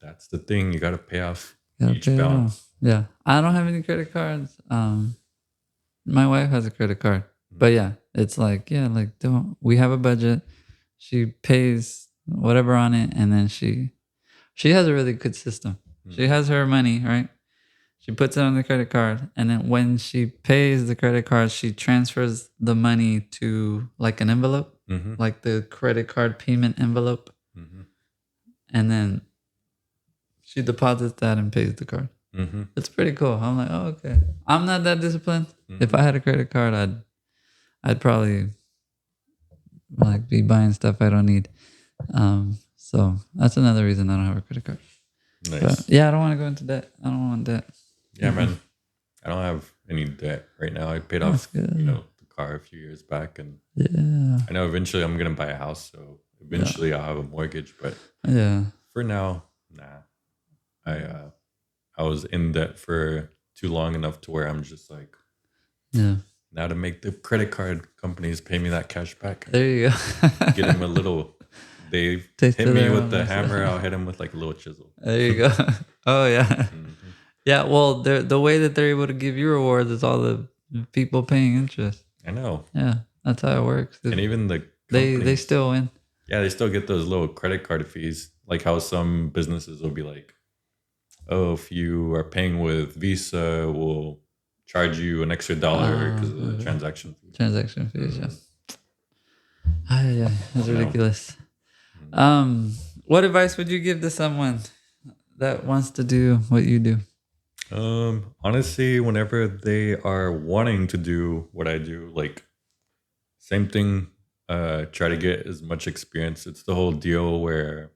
Speaker 2: that's the thing. You got to pay off
Speaker 1: Gotta
Speaker 2: each
Speaker 1: pay it
Speaker 2: balance.
Speaker 1: off. Yeah. I don't have any credit cards. My wife has a credit card. But yeah, it's like, we have a budget. She pays whatever on it, and then she has a really good system. She has her money, right? She puts it on the credit card, and then when she pays the credit card, she transfers the money to like an envelope, like the credit card payment envelope, and then she deposits that and pays the card. It's pretty cool. I'm like, oh, okay. I'm not that disciplined. If I had a credit card, I'd probably like be buying stuff I don't need. So that's another reason I don't have a credit card.
Speaker 2: Nice.
Speaker 1: But yeah, I don't want to go into debt. I don't want debt.
Speaker 2: Yeah, man. I don't have any debt right now. I paid
Speaker 1: That's
Speaker 2: off,
Speaker 1: good.
Speaker 2: the car a few years back, and
Speaker 1: Yeah.
Speaker 2: I know eventually I'm gonna buy a house. So eventually I'll have a mortgage. But
Speaker 1: Yeah.
Speaker 2: for now, nah. I was in debt for too long enough to where I'm just like,
Speaker 1: Yeah.
Speaker 2: now to make the credit card companies pay me that cash back.
Speaker 1: There you go.
Speaker 2: Get them a little. They
Speaker 1: Taste
Speaker 2: hit
Speaker 1: of
Speaker 2: me
Speaker 1: their
Speaker 2: with
Speaker 1: own
Speaker 2: the
Speaker 1: medicine.
Speaker 2: hammer. I'll hit them with like a little chisel.
Speaker 1: There you go. Oh yeah. Yeah. Well, the way that they're able to give you rewards is all the people paying interest.
Speaker 2: I know.
Speaker 1: Yeah. That's how it works.
Speaker 2: And even the
Speaker 1: They
Speaker 2: companies,
Speaker 1: still win.
Speaker 2: yeah, they still get those little credit card fees. Like how some businesses will be like, oh, if you are paying with Visa, we'll charge you an extra dollar because of the
Speaker 1: Okay.
Speaker 2: transaction fee.
Speaker 1: Transaction fees, yeah.
Speaker 2: Mhm.
Speaker 1: Yeah, that's
Speaker 2: I know.
Speaker 1: ridiculous.
Speaker 2: Mhm.
Speaker 1: What advice would you give to someone that wants to do what you do?
Speaker 2: Honestly, whenever they are wanting to do what I do, like same thing, try to get as much experience. It's the whole deal where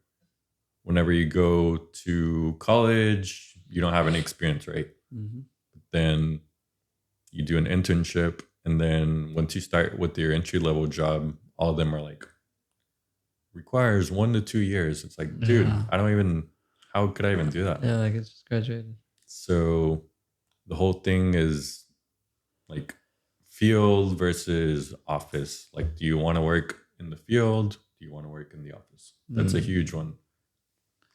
Speaker 2: whenever you go to college, you don't have any experience, right?
Speaker 1: Hmm.
Speaker 2: Then you do an internship, and then once you start with your entry level job, all of them are like requires 1 to 2 years. It's like, dude,
Speaker 1: Yeah.
Speaker 2: I don't even. How could I even do that?
Speaker 1: Yeah, like it's just graduated.
Speaker 2: So the whole thing is like field versus office. Like, do you want to work in the field? Do you want to work in the office? That's a
Speaker 1: Mm.
Speaker 2: huge one.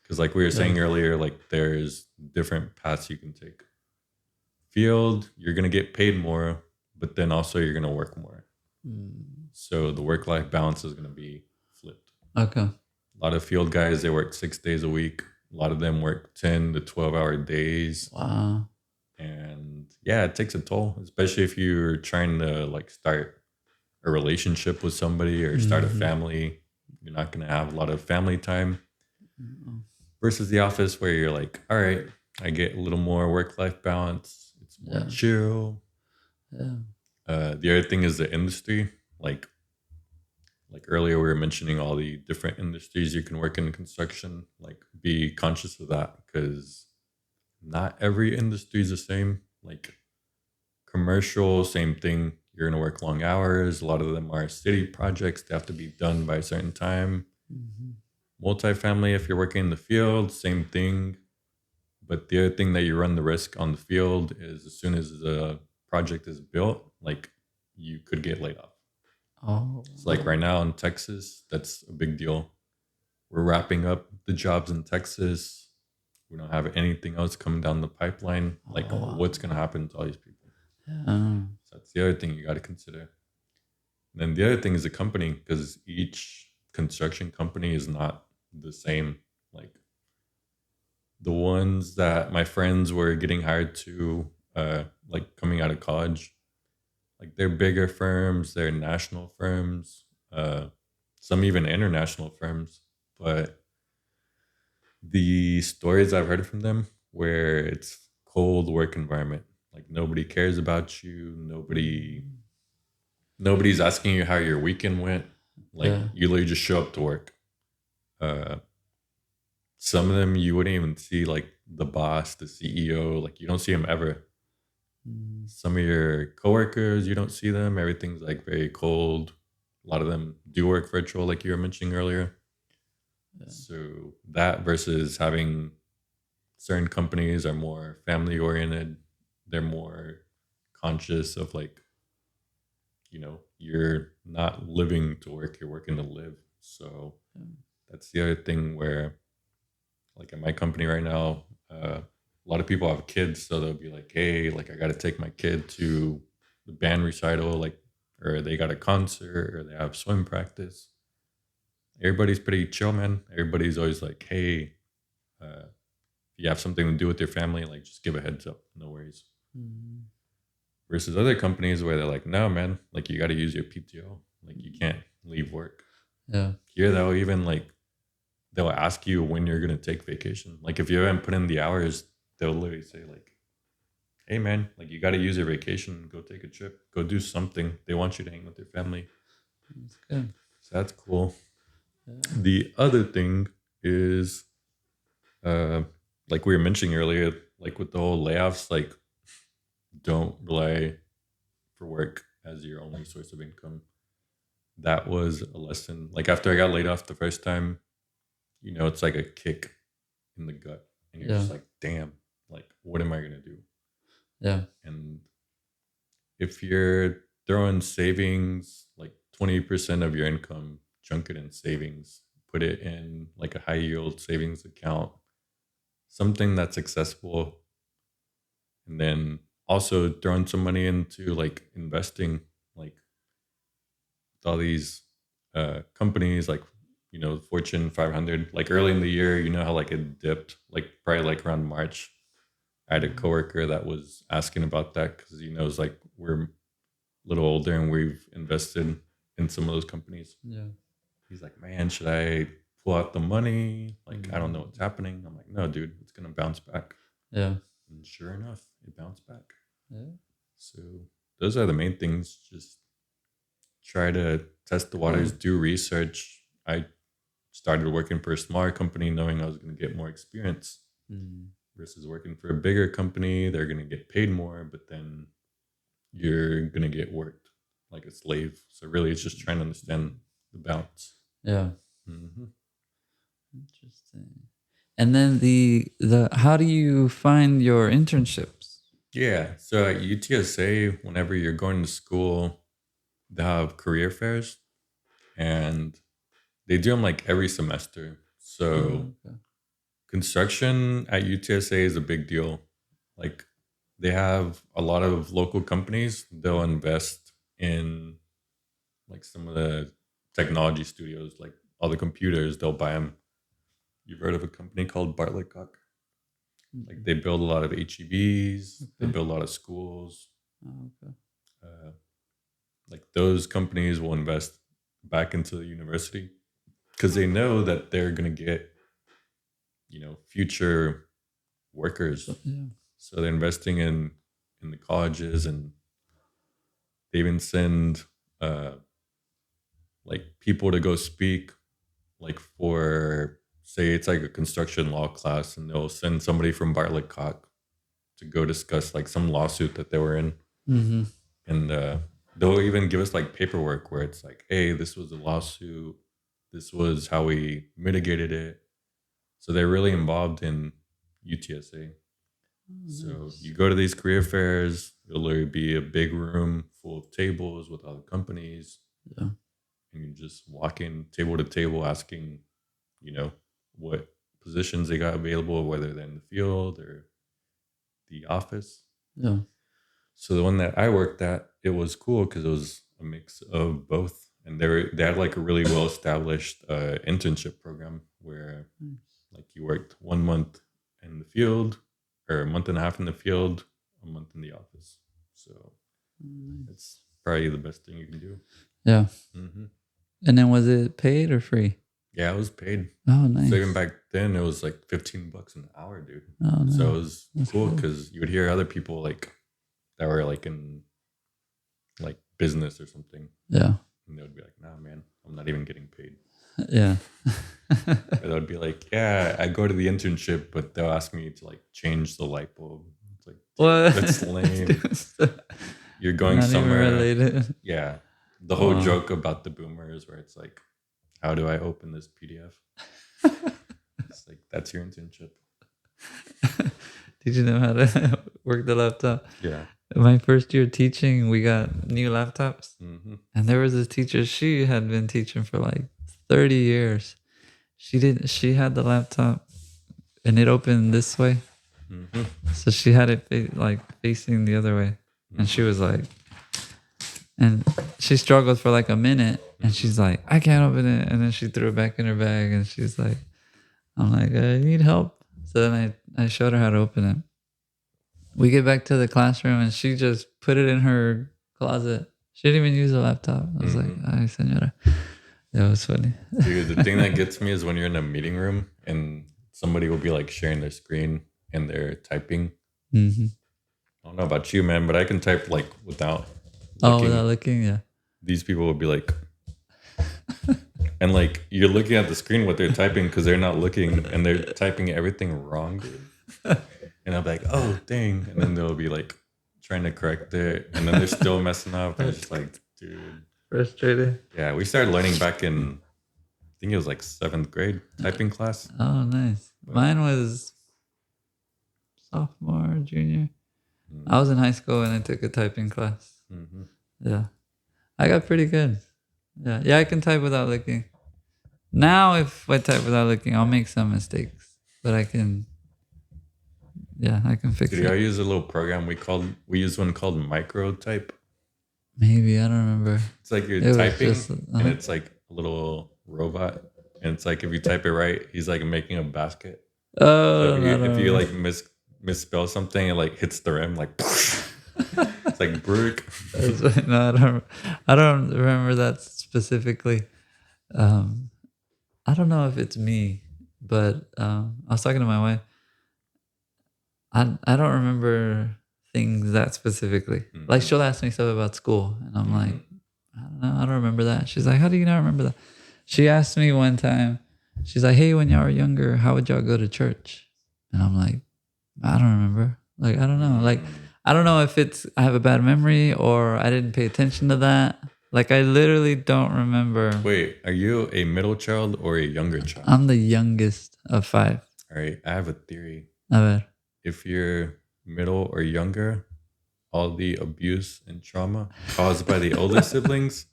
Speaker 2: Because, like we were
Speaker 1: Yeah.
Speaker 2: saying earlier, like there's different paths you can take. Field, you're going to get paid more, but then also you're going to work more.
Speaker 1: Mm.
Speaker 2: So the work life balance is going to be flipped.
Speaker 1: Okay.
Speaker 2: A lot of field guys, they work 6 days a week. A lot of them work 10 to 12-hour days.
Speaker 1: Wow.
Speaker 2: And yeah, it takes a toll, especially if you're trying to like start a relationship with somebody or start a
Speaker 1: Hmm.
Speaker 2: family. You're not going to have a lot of family time
Speaker 1: Mm.
Speaker 2: versus the office where you're like, all right, I get a little more work life balance. It's more
Speaker 1: Yeah.
Speaker 2: chill.
Speaker 1: Yeah.
Speaker 2: The other thing is the industry. Like earlier, we were mentioning all the different industries you can work in construction. Like, be conscious of that because not every industry is the same. Like commercial, same thing. You're gonna work long hours. A lot of them are city projects. They have to be done by a certain time.
Speaker 1: Hmm.
Speaker 2: Multifamily, if you're working in the field, same thing. But the other thing that you run the risk on the field is as soon as the project is built, like you could get laid off.
Speaker 1: Oh.
Speaker 2: It's like right now in Texas, that's a big deal. We're wrapping up the jobs in Texas. We don't have anything else coming down the pipeline. Like,
Speaker 1: Oh. Wow.
Speaker 2: what's going to happen to all these people?
Speaker 1: Yeah.
Speaker 2: So that's the other thing you got to consider. And then the other thing is the company, because each construction company is not the same. Like the ones that my friends were getting hired to, like coming out of college, like they're bigger firms, they're national firms, some even international firms. But the stories I've heard from them where it's cold work environment, like nobody cares about you,
Speaker 1: Mm.
Speaker 2: nobody's asking you how your weekend went. Like
Speaker 1: Yeah.
Speaker 2: you literally just show up to work. Uh, some of them you wouldn't even see like the boss, the CEO, like you don't see him ever.
Speaker 1: Mm.
Speaker 2: Some of your coworkers, you don't see them. Everything's like very cold. A lot of them do work virtual, like you were mentioning earlier.
Speaker 1: Yeah.
Speaker 2: So that versus having certain companies are more family oriented. They're more conscious of like, you're not living to work, you're working to live. So
Speaker 1: Yeah.
Speaker 2: that's the other thing where, like at my company right now, a lot of people have kids, so they'll be like, "Hey, like I got to take my kid to the band recital, like, or they got a concert, or they have swim practice." Everybody's pretty chill, man. Everybody's always like, "Hey, if you have something to do with your family, like just give a heads up, no worries."
Speaker 1: Mm.
Speaker 2: Versus other companies where they're like, "No, man, like you got to use your PTO, like you can't leave work."
Speaker 1: Yeah.
Speaker 2: Here, they'll ask you when you're gonna take vacation. Like if you haven't put in the hours, they'll literally say like, "Hey man, like you got to use your vacation, go take a trip, go do something." They want you to hang with your family,
Speaker 1: That's good.
Speaker 2: so that's cool.
Speaker 1: Yeah.
Speaker 2: The other thing is, uh, like we were mentioning earlier, like with the whole layoffs, like don't rely for work as your only source of income. That was a lesson. Like after I got laid off the first time, it's like a kick in the gut, and you're
Speaker 1: Yeah.
Speaker 2: just like, "Damn, like what am I gonna do?"
Speaker 1: Yeah.
Speaker 2: And if you're throwing savings, like 20% of your income, chunk it in savings, put it in like a high yield savings account, something that's accessible. And then also throwing some money into like investing. Like all these companies like Fortune 500. Like early in the year, you know how like it dipped, like probably like around March. I had a coworker that was asking about that because he knows like we're a little older and we've invested in some of those companies.
Speaker 1: Yeah.
Speaker 2: He's like, man, should I pull out the money? Like, I don't know
Speaker 1: Mm.
Speaker 2: what's happening. I'm like, no, dude, it's gonna bounce back.
Speaker 1: Yeah.
Speaker 2: And sure enough, it bounced back.
Speaker 1: Yeah.
Speaker 2: So those are the main things. Just try to test the waters, do research. I started working for a smaller company knowing I was going to get more experience
Speaker 1: Mm.
Speaker 2: versus working for a bigger company. They're going to get paid more, but then you're going to get worked like a slave. So really, it's just trying to understand the balance.
Speaker 1: Yeah.
Speaker 2: Mm-hmm.
Speaker 1: Interesting. And then the how do you find your internships?
Speaker 2: Yeah. So at UTSA, whenever you're going to school, they have career fairs and they do them like every semester. So
Speaker 1: Okay.
Speaker 2: construction at UTSA is a big deal. Like they have a lot of local companies. They'll invest in like some of the technology studios, like all the computers. They'll buy them. You've heard of a company called Bartlett Cock? Like
Speaker 1: Mm-mm.
Speaker 2: they build a lot of HEBs. They
Speaker 1: Okay.
Speaker 2: build a lot of schools.
Speaker 1: Oh, okay.
Speaker 2: Uh, like those companies will invest back into the university because they know that they're going to get future workers.
Speaker 1: So, yeah.
Speaker 2: So they're investing in the colleges, and they even send uh, like people to go speak, like for say it's like a construction law class, and they'll send somebody from Bartlett Cock to go discuss like some lawsuit that they were in,
Speaker 1: Mm-hmm.
Speaker 2: and they'll even give us like paperwork where it's like, hey, this was a lawsuit, this was how we mitigated it. So they're really involved in UTSA.
Speaker 1: Oh,
Speaker 2: So
Speaker 1: nice.
Speaker 2: you go to these career fairs, it'll literally be a big room full of tables with other companies,
Speaker 1: Yeah.
Speaker 2: and you just walk in table to table asking, what positions they got available, whether they're in the field or the office.
Speaker 1: Yeah.
Speaker 2: So the one that I worked at, it was cool because it was a mix of both, and they had like a really well established internship program where
Speaker 1: Nice.
Speaker 2: like you worked 1 month in the field, or a month and a half in the field, a month in the office. So
Speaker 1: Nice.
Speaker 2: it's probably the best thing you can do.
Speaker 1: Yeah.
Speaker 2: Hmm.
Speaker 1: And then was it paid or free?
Speaker 2: Yeah, I was paid.
Speaker 1: Oh,
Speaker 2: So even
Speaker 1: nice.
Speaker 2: back then, it was like $15 an hour, dude.
Speaker 1: Oh,
Speaker 2: So it
Speaker 1: nice.
Speaker 2: was
Speaker 1: That's
Speaker 2: cool
Speaker 1: good.
Speaker 2: because you would hear other people like that were like in like business or something,
Speaker 1: Yeah.
Speaker 2: and they would be like, "Nah, man, I'm not even getting paid."
Speaker 1: Yeah.
Speaker 2: Or they would be like, "Yeah, I go to the internship, but they'll ask me to like change the light bulb." It's like, dude,
Speaker 1: What?
Speaker 2: that's lame. You're going
Speaker 1: Not even
Speaker 2: somewhere.
Speaker 1: related.
Speaker 2: Yeah, the whole
Speaker 1: Wow.
Speaker 2: joke about the boomers, where it's like, "How do I open this PDF?" It's like that's your internship.
Speaker 1: Did you know how to work the laptop?
Speaker 2: Yeah.
Speaker 1: My first year teaching, we got new laptops.
Speaker 2: Mm-hmm.
Speaker 1: And there was this teacher, she had been teaching for like 30 years. She had the laptop and it opened this way.
Speaker 2: Mm-hmm.
Speaker 1: So she had it like facing the other way. And she
Speaker 2: Mm-hmm.
Speaker 1: was like, and she struggled for like a minute and
Speaker 2: Mm-hmm.
Speaker 1: she's like, I can't open it. And then she threw it back in her bag and she's like, I'm like, I need help. So then I showed her how to open it. We get back to the classroom and she just put it in her closet. She didn't even use a laptop. I was like,
Speaker 2: Mm-hmm.
Speaker 1: ay, señora. That was funny.
Speaker 2: Dude, the thing that gets me is when you're in a meeting room and somebody will be like sharing their screen and they're typing.
Speaker 1: Hmm.
Speaker 2: I don't know about you, man, but I can type like without
Speaker 1: Oh,
Speaker 2: looking.
Speaker 1: without looking, yeah.
Speaker 2: These people will be like, and like you're looking at the screen what they're typing because they're not looking and they're typing everything wrong, dude. And I'll be like, oh, dang. And then they'll be like trying to correct it. And then they're still messing up. And it's just like, dude.
Speaker 1: Frustrated.
Speaker 2: Yeah, we started learning back in, I think it was like 7th grade typing class.
Speaker 1: Oh, nice.
Speaker 2: But
Speaker 1: Mine was sophomore, junior. I
Speaker 2: mm,
Speaker 1: was in high school and I took a typing class.
Speaker 2: mhm.
Speaker 1: Yeah. I got pretty good. Yeah. Yeah, I can type without looking. Now, if I type without looking, I'll make some mistakes, but I can fix
Speaker 2: Dude, I
Speaker 1: it.
Speaker 2: use a little program we use one called Micro Type.
Speaker 1: Maybe I don't remember.
Speaker 2: It's like you're
Speaker 1: It was
Speaker 2: typing,
Speaker 1: just
Speaker 2: and it's like a little robot, and it's like if you type it right, he's like making a basket. So
Speaker 1: oh, I
Speaker 2: if
Speaker 1: don't
Speaker 2: you
Speaker 1: remember.
Speaker 2: like misspell something, it like hits the rim, like it's like brick.
Speaker 1: No, I don't remember that specifically. Um, I don't know if it's me, but I was talking to my wife. I don't remember things that specifically. Like
Speaker 2: Mm-hmm.
Speaker 1: she'll ask me stuff about school, and I'm like,
Speaker 2: Mm-hmm.
Speaker 1: I don't know, I don't remember that. She's like, how do you not remember that? She asked me one time. She's like, hey, when y'all were younger, how would y'all go to church? And I'm like, I don't remember. Like I don't know. Like
Speaker 2: Mm.
Speaker 1: I don't know if it's I have a bad memory or I didn't pay attention to that. Like I literally don't remember.
Speaker 2: Wait, are you a middle child or a younger child?
Speaker 1: I'm the youngest of five.
Speaker 2: All right, I have a theory.
Speaker 1: A ver.
Speaker 2: If you're middle or younger, all the abuse and trauma caused by the older siblings,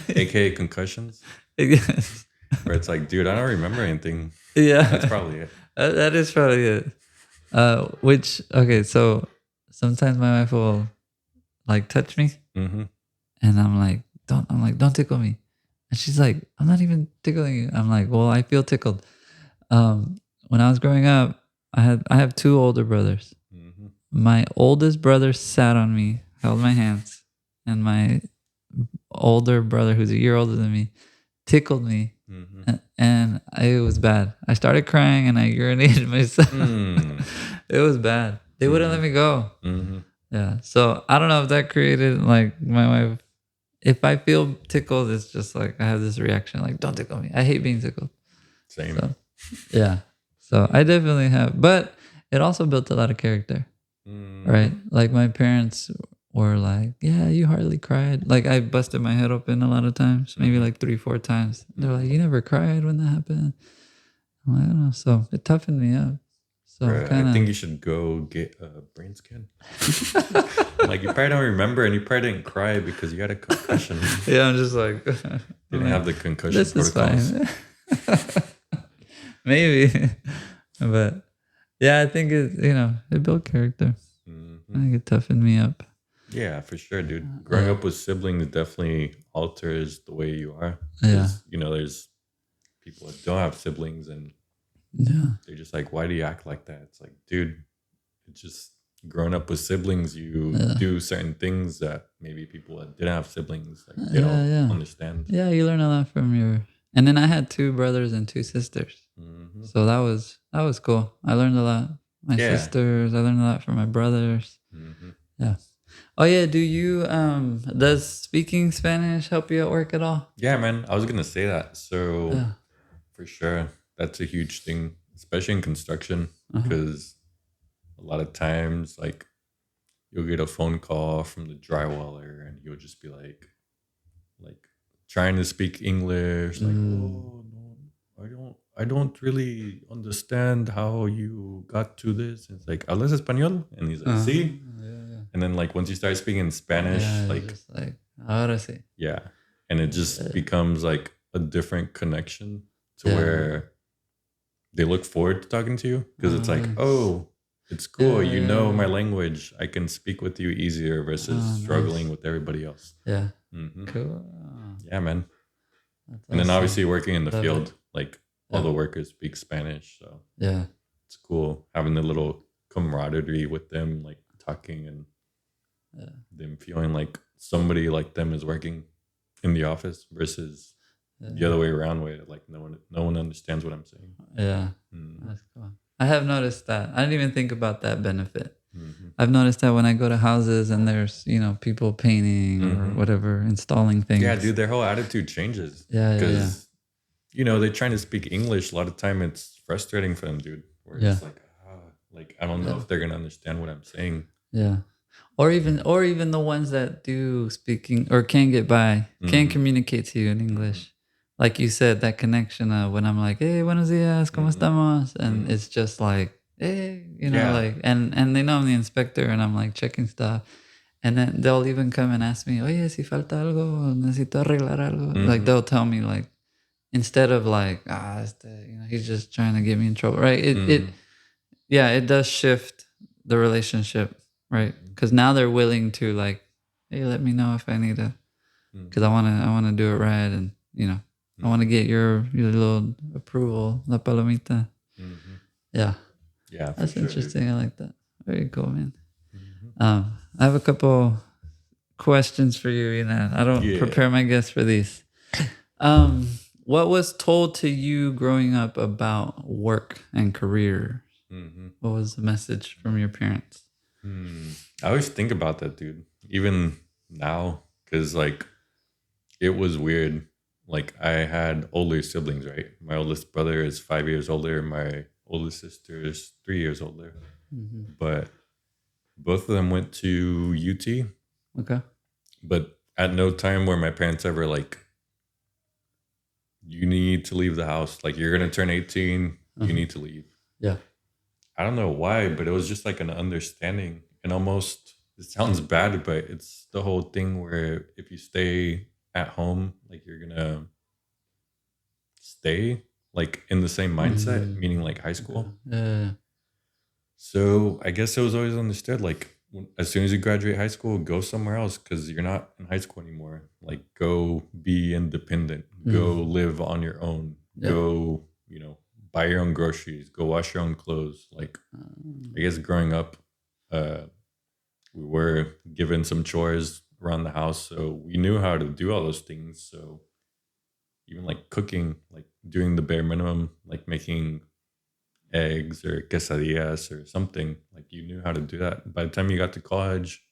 Speaker 2: aka concussions,
Speaker 1: Yes.
Speaker 2: where it's like, dude, I don't remember anything. That's
Speaker 1: Yeah.
Speaker 2: probably it.
Speaker 1: That is probably it. Which okay, so sometimes my wife will like touch me,
Speaker 2: Mm-hmm.
Speaker 1: and I'm like, don't tickle me, and she's like, I'm not even tickling you. I'm like, well, I feel tickled. When I was growing up, I have two older brothers.
Speaker 2: Mm-hmm.
Speaker 1: My oldest brother sat on me, held my hands, and my older brother, who's a year older than me, tickled me,
Speaker 2: Mm-hmm.
Speaker 1: and it was bad. I started crying and I urinated myself.
Speaker 2: Mm.
Speaker 1: It was bad. They wouldn't let
Speaker 2: Mm-hmm.
Speaker 1: me go.
Speaker 2: Mm-hmm.
Speaker 1: Yeah. So I don't know if that created like my wife. If I feel tickled, it's just like I have this reaction like, don't tickle me. I hate being tickled.
Speaker 2: Same.
Speaker 1: So yeah. So I definitely have, but it also built a lot of character,
Speaker 2: Mm-hmm.
Speaker 1: right? Like my parents were like, yeah, you hardly cried. Like I busted my head open a lot of times, maybe
Speaker 2: Mm-hmm.
Speaker 1: like 3, 4 times. They're like,
Speaker 2: Mm-hmm.
Speaker 1: you never cried when that happened. I'm like, I don't know. So it toughened me up. So
Speaker 2: Bruh, I
Speaker 1: kind
Speaker 2: think
Speaker 1: of,
Speaker 2: you should go get a brain scan. Like you probably don't remember, and you probably didn't cry because you had a concussion.
Speaker 1: yeah, I'm just like, I'm
Speaker 2: Didn't
Speaker 1: like,
Speaker 2: have the concussion
Speaker 1: this is
Speaker 2: protocols.
Speaker 1: fine. Maybe. But yeah, I think it built character. I
Speaker 2: Mm-hmm.
Speaker 1: think it toughened me up.
Speaker 2: Yeah, for sure, dude. Growing
Speaker 1: Yeah.
Speaker 2: up with siblings definitely alters the way you are
Speaker 1: Yeah.
Speaker 2: because there's people that don't have siblings and
Speaker 1: Yeah.
Speaker 2: they're just like, why do you act like that? It's like, dude, it's just growing up with siblings, you
Speaker 1: Yeah.
Speaker 2: do certain things that maybe people that didn't have siblings like they
Speaker 1: Yeah.
Speaker 2: don't
Speaker 1: Yeah.
Speaker 2: understand.
Speaker 1: Yeah. You learn a lot from and then I had 2 brothers and 2 sisters.
Speaker 2: Hmm.
Speaker 1: So that was cool. I learned a lot. My
Speaker 2: Yeah.
Speaker 1: sisters, I learned a lot from my brothers.
Speaker 2: Hmm.
Speaker 1: Yeah. Oh yeah, do you does speaking Spanish help you at work at all?
Speaker 2: Yeah, man. I was gonna say that. So
Speaker 1: Yeah.
Speaker 2: for sure, that's a huge thing, especially in construction,
Speaker 1: Uh-huh.
Speaker 2: because a lot of times, like you'll get a phone call from the drywaller, and he'll just be like trying to speak English, like,
Speaker 1: Mm.
Speaker 2: oh no, I don't really understand how you got to this. And it's like, hablas español? And he's like,
Speaker 1: Uh-huh.
Speaker 2: sí.
Speaker 1: Yeah,
Speaker 2: And then like once you start speaking
Speaker 1: yeah.
Speaker 2: Spanish,
Speaker 1: Yeah, it's
Speaker 2: like
Speaker 1: just like ahora sí.
Speaker 2: yeah, and it just becomes like a different connection to
Speaker 1: Yeah.
Speaker 2: where they look forward to talking to you because it's like,
Speaker 1: Nice.
Speaker 2: oh, it's cool.
Speaker 1: Yeah,
Speaker 2: You
Speaker 1: yeah,
Speaker 2: know my
Speaker 1: yeah.
Speaker 2: language. I can speak with you easier versus
Speaker 1: Oh,
Speaker 2: struggling
Speaker 1: nice.
Speaker 2: with everybody else.
Speaker 1: Yeah.
Speaker 2: Hmm.
Speaker 1: Cool.
Speaker 2: Yeah, man.
Speaker 1: That's
Speaker 2: And then
Speaker 1: awesome.
Speaker 2: obviously working in the
Speaker 1: Love it.
Speaker 2: field, like all
Speaker 1: Yeah.
Speaker 2: the workers speak Spanish, so
Speaker 1: Yeah.
Speaker 2: it's cool having the little camaraderie with them, like talking and
Speaker 1: Yeah.
Speaker 2: them feeling like somebody like them is working in the office versus the
Speaker 1: Yeah.
Speaker 2: other way around, where like no one understands what I'm saying.
Speaker 1: Yeah.
Speaker 2: Mm-hmm.
Speaker 1: That's cool. I have noticed that. I didn't even think about that benefit.
Speaker 2: Mm-hmm.
Speaker 1: I've noticed that when I go to houses and there's, people painting or
Speaker 2: Mm-hmm.
Speaker 1: whatever, installing
Speaker 2: Yeah,
Speaker 1: things.
Speaker 2: dude, their whole attitude changes
Speaker 1: Yeah, yeah, yeah.
Speaker 2: because they're trying to speak English. A lot of time, it's frustrating for them, dude. Where
Speaker 1: Yeah.
Speaker 2: it's like I don't know
Speaker 1: Yeah.
Speaker 2: if they're gonna understand what I'm saying.
Speaker 1: Yeah. Or even the ones that do speaking or can get by, can
Speaker 2: Mm-hmm.
Speaker 1: communicate to you in
Speaker 2: Mm-hmm.
Speaker 1: English. Like you said, that connection of when I'm like, hey, buenos dias, ¿cómo
Speaker 2: Mm-hmm.
Speaker 1: estamos? And
Speaker 2: Mm-hmm.
Speaker 1: it's just like, hey,
Speaker 2: Yeah.
Speaker 1: like, and they know I'm the inspector and I'm like checking stuff. And then they'll even come and ask me, oye, si falta algo, necesito arreglar algo. Like
Speaker 2: Mm-hmm.
Speaker 1: they'll tell me like, instead of like, he's just trying to get me in trouble. Right.
Speaker 2: Mm-hmm.
Speaker 1: Yeah, it does shift the relationship, right?
Speaker 2: Mm-hmm.
Speaker 1: Because now they're willing to like hey, let me know if I need to, because
Speaker 2: Mhm.
Speaker 1: I wanna do it right, and I want to
Speaker 2: Mhm.
Speaker 1: get your little approval, la palomita.
Speaker 2: Mhm.
Speaker 1: Yeah,
Speaker 2: Yeah, for
Speaker 1: that's
Speaker 2: sure, dude.
Speaker 1: interesting. I like that. Very cool, man.
Speaker 2: Mhm.
Speaker 1: I have a couple questions for you. I don't
Speaker 2: Yeah.
Speaker 1: prepare my guests for these. Um, what was told to you growing up about work and career?
Speaker 2: Mhm.
Speaker 1: What was the message from your parents?
Speaker 2: I always think about that, dude. Even now, because like it was weird. Like I had older siblings, right? My oldest brother is 5 years older. My oldest sister is 3 years older.
Speaker 1: Hmm.
Speaker 2: But both of them went to UT.
Speaker 1: Okay.
Speaker 2: But at no time were my parents ever like, you need to leave the house. Like you're gonna turn 18, you
Speaker 1: Uh-huh.
Speaker 2: need to leave.
Speaker 1: Yeah.
Speaker 2: I don't know why, but it was just like an understanding. And almost it sounds bad, but it's the whole thing where if you stay at home, like you're gonna stay like in the same mindset,
Speaker 1: Hmm.
Speaker 2: meaning like high
Speaker 1: Okay.
Speaker 2: school.
Speaker 1: Yeah.
Speaker 2: So I guess it was always understood like as soon as you graduate high school, go somewhere else because you're not in high school anymore. Like go be independent, go
Speaker 1: Mm.
Speaker 2: live on your own,
Speaker 1: Yeah.
Speaker 2: go, buy your own groceries, go wash your own clothes. Like I guess growing up, uh, we were given some chores around the house, so we knew how to do all those things. So even like cooking, like doing the bare minimum, like making eggs or quesadillas or something, like you knew how to do that. By the time you got to college,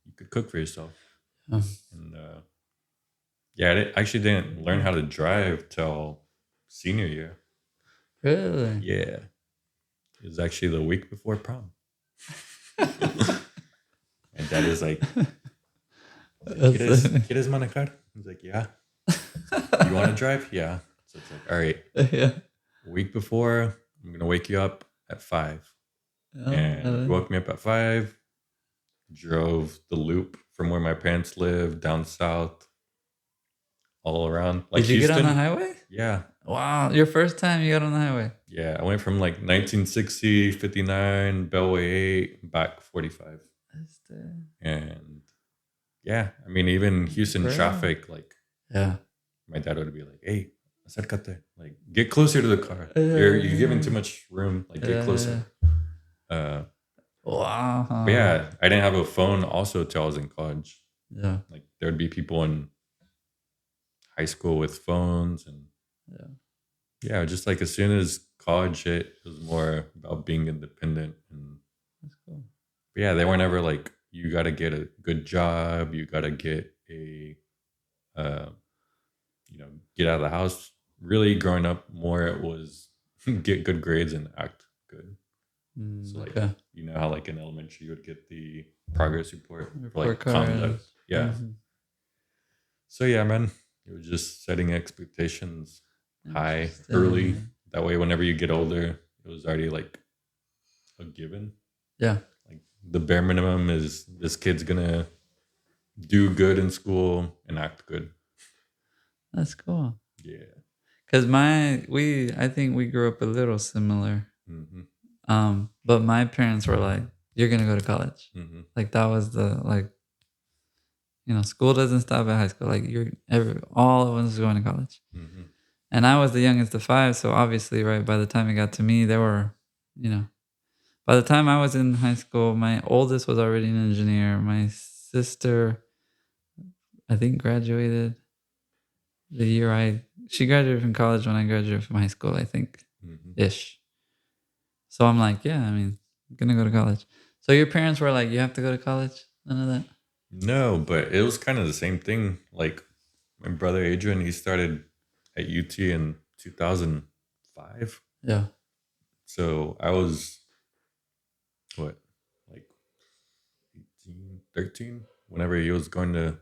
Speaker 2: you could cook for yourself.
Speaker 1: Oh,
Speaker 2: And yeah, I actually didn't learn how to drive till senior year.
Speaker 1: really?
Speaker 2: Yeah, it was actually the week before prom. My dad is like, he's like,
Speaker 1: That's funny.
Speaker 2: ¿Quieres manejar? He's like, yeah. You want to drive? Yeah. So it's like, all right,
Speaker 1: Yeah.
Speaker 2: a week before, I'm gonna wake you up at 5.
Speaker 1: Oh,
Speaker 2: And he woke me up at 5, drove the loop from where my parents live down south, all around like
Speaker 1: did you get on the
Speaker 2: Houston.
Speaker 1: highway?
Speaker 2: Yeah.
Speaker 1: Wow, your first time you got on the highway.
Speaker 2: Yeah. I went from like 1960, 59, Bellway 8, back 45.
Speaker 1: That's
Speaker 2: And yeah, I mean, even Houston
Speaker 1: bro.
Speaker 2: traffic, like
Speaker 1: Yeah.
Speaker 2: my dad would be like, hey, acércate, like get closer to the car. You're giving too
Speaker 1: Yeah.
Speaker 2: much room, like get
Speaker 1: Yeah.
Speaker 2: closer. Uh, but
Speaker 1: Wow.
Speaker 2: yeah, I didn't have a phone also till I was in college.
Speaker 1: Yeah.
Speaker 2: Like there would be people in high school with phones and
Speaker 1: Yeah.
Speaker 2: yeah, just like as soon as college hit, it was more about being independent. And
Speaker 1: That's cool.
Speaker 2: but yeah, they were never like, you got to get a good job, you got to get uh, get out of the house. Really, growing up, more it was get good grades and act good. So like,
Speaker 1: Okay.
Speaker 2: you know how like in elementary you would get the progress report for
Speaker 1: Report
Speaker 2: like
Speaker 1: card.
Speaker 2: conduct. Yeah.
Speaker 1: Mm-hmm.
Speaker 2: So yeah, man, it was just setting expectations high early.
Speaker 1: Interesting.
Speaker 2: That way, whenever you get older, it was already like a given.
Speaker 1: Yeah.
Speaker 2: Like the bare minimum is this kid's gonna do good in school and act good.
Speaker 1: That's cool.
Speaker 2: Yeah.
Speaker 1: Cause I think we grew up a little similar.
Speaker 2: Mm-hmm.
Speaker 1: But my parents were like, "You're gonna go to college."
Speaker 2: Mm-hmm.
Speaker 1: Like that was the like, school doesn't stop at high school. Like all of us is going to college.
Speaker 2: Mm-hmm.
Speaker 1: And I was the youngest of five, so obviously, right by the time it got to me, there were, you know, by the time I was in high school, my oldest was already an engineer. My sister, I think, graduated the year she graduated from college when I graduated from high school, I think,
Speaker 2: Mm-hmm.
Speaker 1: ish. So I'm like, yeah, I mean, I'm gonna go to college. So your parents were like, you have to go to college? None of that?
Speaker 2: No, but it was kind of the same thing. Like my brother Adrian, he started at UT in 2005.
Speaker 1: Yeah.
Speaker 2: So I was what, like 18, 13, whenever he was going to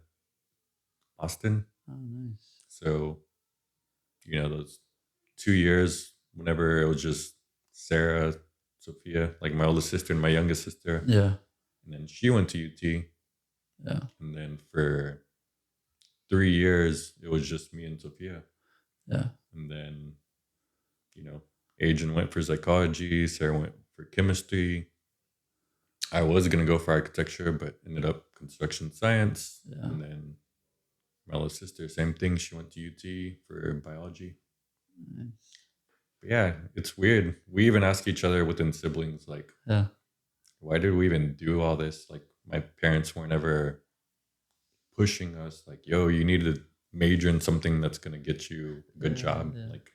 Speaker 2: Austin.
Speaker 1: Oh, nice.
Speaker 2: So, those 2 years, whenever it was just Sarah, Sophia, like my oldest sister and my youngest sister.
Speaker 1: Yeah.
Speaker 2: And then she went to UT.
Speaker 1: Yeah.
Speaker 2: And then for 3 years, it was just me and Sophia.
Speaker 1: Yeah.
Speaker 2: And then, you know, Adrian went for psychology, Sarah went for chemistry. I was gonna go for architecture, but ended up construction science.
Speaker 1: Yeah.
Speaker 2: And then my little sister, same thing. She went to UT for biology. But yeah, it's weird. We even ask each other within siblings, like,
Speaker 1: Yeah.
Speaker 2: why did we even do all this? Like, my parents weren't ever pushing us, like, yo, you need to major in something that's gonna get you a good job.
Speaker 1: Yeah.
Speaker 2: Like,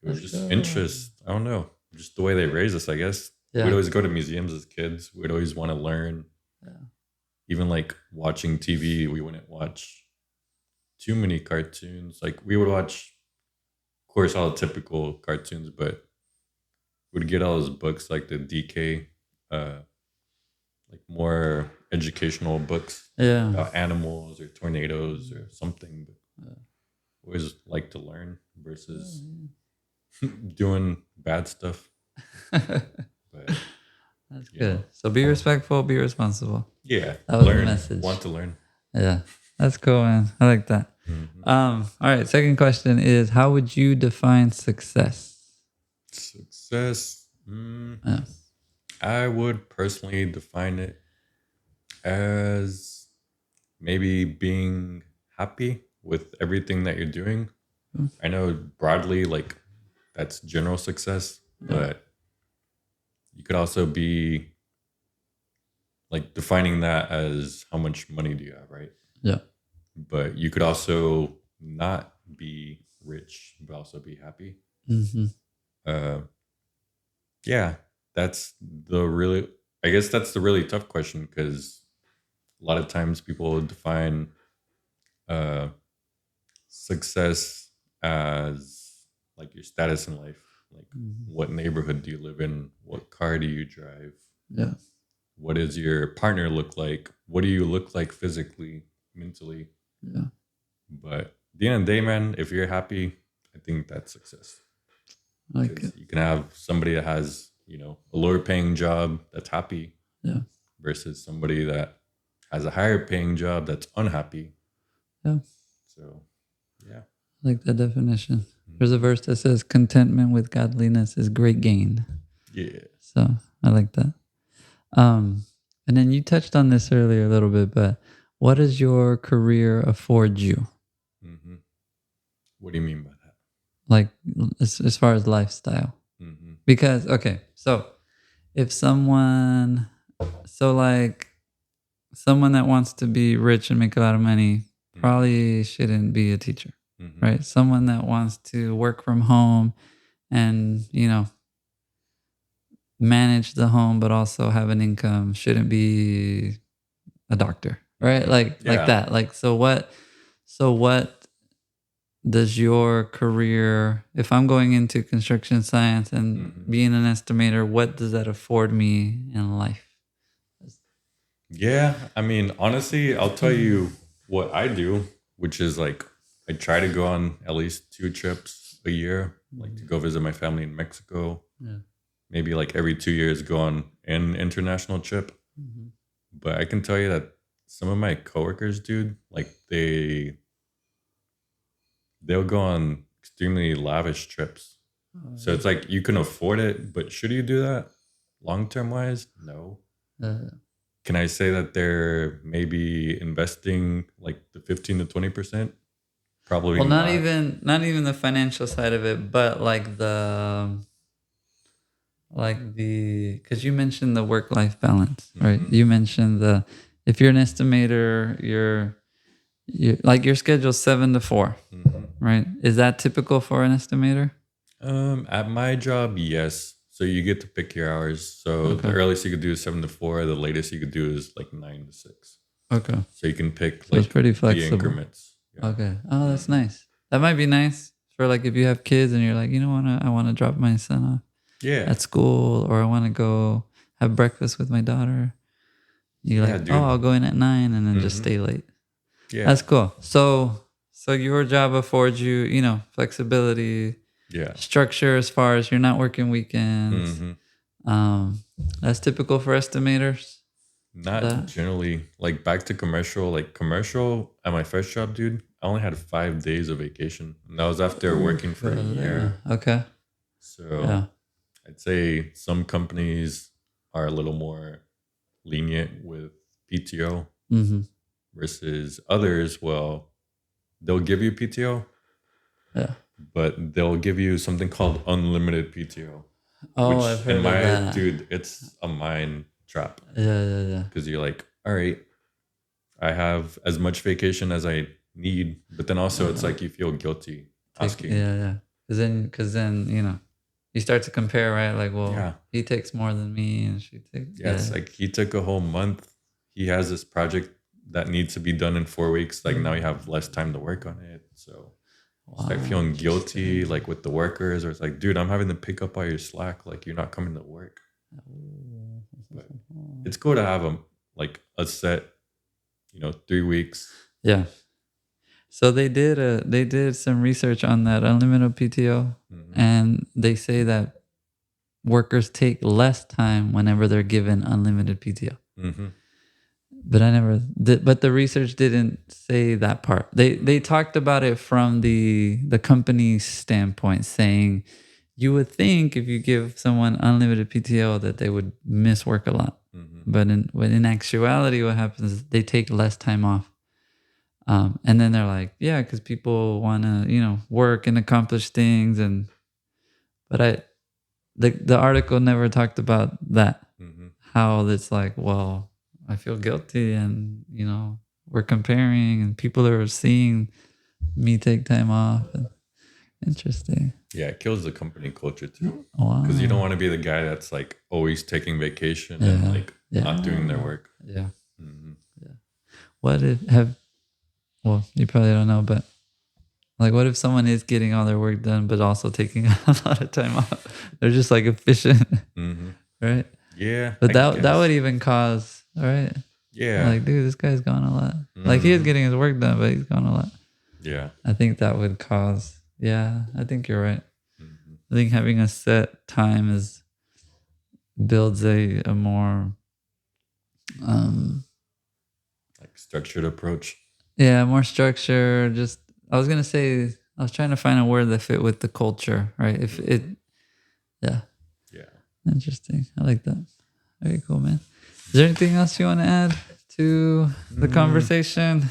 Speaker 2: it was
Speaker 1: Let's
Speaker 2: just
Speaker 1: go.
Speaker 2: interest. I don't know, just the way they raised us, I guess. We'd
Speaker 1: Yeah.
Speaker 2: always go to museums as kids. We'd always want to learn.
Speaker 1: Yeah.
Speaker 2: Even like watching TV, we wouldn't watch too many cartoons. Like we would watch, of course, all the typical cartoons, but we'd get all those books like the DK, uh, like more educational books
Speaker 1: Yeah.
Speaker 2: about animals or tornadoes or something. But always like to learn versus doing bad stuff. But
Speaker 1: That's
Speaker 2: you know,
Speaker 1: good. So be respectful, be responsible.
Speaker 2: yeah,
Speaker 1: That was the
Speaker 2: learn,
Speaker 1: message.
Speaker 2: want to learn.
Speaker 1: Yeah. That's cool, man. I like that.
Speaker 2: Mhm.
Speaker 1: All right. Second question is, how would you define success?
Speaker 2: Success.
Speaker 1: Yeah.
Speaker 2: I would personally define it as maybe being happy with everything that you're doing. I know broadly, like that's general success,
Speaker 1: Yeah.
Speaker 2: but you could also be like defining that as how much money do you have, right?
Speaker 1: Yeah.
Speaker 2: But you could also not be rich, but also be happy.
Speaker 1: Mm-hmm.
Speaker 2: Uh, yeah, that's the really, I guess that's the really tough question because a lot of times people define uh, success as like your status in life, like
Speaker 1: Mm-hmm.
Speaker 2: what neighborhood do you live in, what car do you drive,
Speaker 1: Yeah.
Speaker 2: what does your partner look like, what do you look like physically, mentally.
Speaker 1: Yeah.
Speaker 2: But at the end of the day, man, if you're happy, I think that's success.
Speaker 1: I like it.
Speaker 2: Because you can have somebody that has, a lower paying job that's happy
Speaker 1: Yeah.
Speaker 2: versus somebody that has a higher paying job that's unhappy.
Speaker 1: Yeah.
Speaker 2: So, yeah.
Speaker 1: I like that definition. There's a
Speaker 2: Mhm.
Speaker 1: verse that says contentment with godliness is great gain.
Speaker 2: Yeah.
Speaker 1: So I like that. And then you touched on this earlier a little bit, but what does your career afford you?
Speaker 2: Hmm. What do you mean by that?
Speaker 1: Like as far as lifestyle?
Speaker 2: Hmm.
Speaker 1: Because, okay, so if someone, so like someone that wants to be rich and make a lot of money probably shouldn't be a teacher,
Speaker 2: Hmm.
Speaker 1: right? Someone that wants to work from home and, manage the home but also have an income shouldn't be a doctor, right?
Speaker 2: Hmm.
Speaker 1: Like
Speaker 2: Yeah.
Speaker 1: that. Like so what does your career, if I'm going into construction science and
Speaker 2: Hmm.
Speaker 1: being an estimator, what does that afford me in life?
Speaker 2: Yeah. I mean, honestly, I'll tell you what I do, which is like I try to go on at least 2 trips a year, like to go visit my family in Mexico.
Speaker 1: Yeah.
Speaker 2: Maybe like every 2 years, go on an international trip.
Speaker 1: Mm-hmm.
Speaker 2: But I can tell you that some of my coworkers, dude, like they'll go on extremely lavish trips. So it's like you can afford it, but should you do that long term wise? No. Can I say that they're maybe investing like the 15 to 20%? Probably
Speaker 1: Well, not
Speaker 2: not.
Speaker 1: even the financial side of it, but because you mentioned the work life balance, right?
Speaker 2: Hmm.
Speaker 1: You mentioned if you're an estimator, you like your schedule's 7 to 4,
Speaker 2: Hmm.
Speaker 1: right? Is that typical for an estimator?
Speaker 2: At my job, yes. So you get to pick your hours. So the
Speaker 1: Okay.
Speaker 2: earliest you could do is 7 to 4. The latest you could do is like 9 to 6.
Speaker 1: Okay.
Speaker 2: So you can pick
Speaker 1: So it's
Speaker 2: like
Speaker 1: pretty
Speaker 2: the
Speaker 1: flexible.
Speaker 2: increments. Yeah.
Speaker 1: Okay. Oh, that's
Speaker 2: Hmm.
Speaker 1: nice. That might be nice for like if you have kids and you're like, I want to drop my son off
Speaker 2: Yeah.
Speaker 1: at school, or I want to go have breakfast with my daughter. You're
Speaker 2: Yeah,
Speaker 1: like, oh,
Speaker 2: dude.
Speaker 1: I'll go in at 9 and then just
Speaker 2: Hmm.
Speaker 1: stay late.
Speaker 2: Yeah.
Speaker 1: That's cool. So your job affords you, flexibility,
Speaker 2: Yeah.
Speaker 1: structure as far as you're not working weekends.
Speaker 2: Hmm.
Speaker 1: Um, that's typical for estimators.
Speaker 2: Not
Speaker 1: That
Speaker 2: generally. Like back to commercial, like commercial at my first job, dude, I only had 5 days of vacation. And that was after working for a year.
Speaker 1: Okay.
Speaker 2: So
Speaker 1: Yeah.
Speaker 2: I'd say some companies are a little more lenient with PTO
Speaker 1: Mm-hmm.
Speaker 2: versus others. Well, they'll give you PTO,
Speaker 1: Yeah.
Speaker 2: but they'll give you something called unlimited PTO,
Speaker 1: Oh, I've
Speaker 2: which in
Speaker 1: heard of
Speaker 2: my
Speaker 1: that.
Speaker 2: dude, it's a mind trap
Speaker 1: Yeah, yeah, yeah.
Speaker 2: because you're like, all right, I have as much vacation as I need, but then also it's like you feel guilty asking.
Speaker 1: Yeah, yeah. Because then, you start to compare, right? Like, well,
Speaker 2: Yeah.
Speaker 1: he takes more than me, and she takes.
Speaker 2: Yeah, it's
Speaker 1: Yeah.
Speaker 2: like he took a whole month. He has this project that needs to be done in 4 weeks. Like now you have less time to work on it. So you start
Speaker 1: Wow.
Speaker 2: feeling guilty, like with the workers, or it's like, dude, I'm having to pick up all your slack. Like you're not coming to work. But it's cool to have a set, 3 weeks.
Speaker 1: Yeah. So they did some research on that unlimited PTO,
Speaker 2: Mm-hmm.
Speaker 1: and they say that workers take less time whenever they're given unlimited PTO.
Speaker 2: Mm-hmm.
Speaker 1: But but the research didn't say that part. They talked about it from the company's standpoint, saying you would think if you give someone unlimited PTO that they would miss work a lot.
Speaker 2: Mm-hmm.
Speaker 1: But in actuality, what happens is they take less time off. And then they're like, yeah, because people want to, work and accomplish things. But the article never talked about that.
Speaker 2: Mm-hmm.
Speaker 1: How it's like, well, I feel guilty, and we're comparing, and people are seeing me take time off. Interesting.
Speaker 2: Yeah, it kills the company culture too.
Speaker 1: Wow.
Speaker 2: Because you don't want to be the guy that's like always taking vacation and
Speaker 1: Yeah.
Speaker 2: like
Speaker 1: Yeah.
Speaker 2: not doing their work.
Speaker 1: Yeah.
Speaker 2: Mm-hmm.
Speaker 1: Yeah. What if well, you probably don't know, but like, what if someone is getting all their work done, but also taking a lot of time off? They're just like efficient,
Speaker 2: Mm-hmm.
Speaker 1: right?
Speaker 2: Yeah,
Speaker 1: But
Speaker 2: I
Speaker 1: that would
Speaker 2: guess.
Speaker 1: even cause, all right?
Speaker 2: Yeah.
Speaker 1: Like, dude, this guy's gone a lot. Like, he is
Speaker 2: Mm-hmm.
Speaker 1: getting his work done, but he's gone a lot.
Speaker 2: Yeah.
Speaker 1: I think that would cause, yeah, I think you're right.
Speaker 2: Mm-hmm.
Speaker 1: I think having a set time builds a more,
Speaker 2: Like structured approach.
Speaker 1: more structure. Just, I was going to say, I was trying to find a word that fit with the culture, right? If it, yeah,
Speaker 2: Yeah.
Speaker 1: interesting. I like that. Very cool, man. Is there anything else you want to add to the conversation?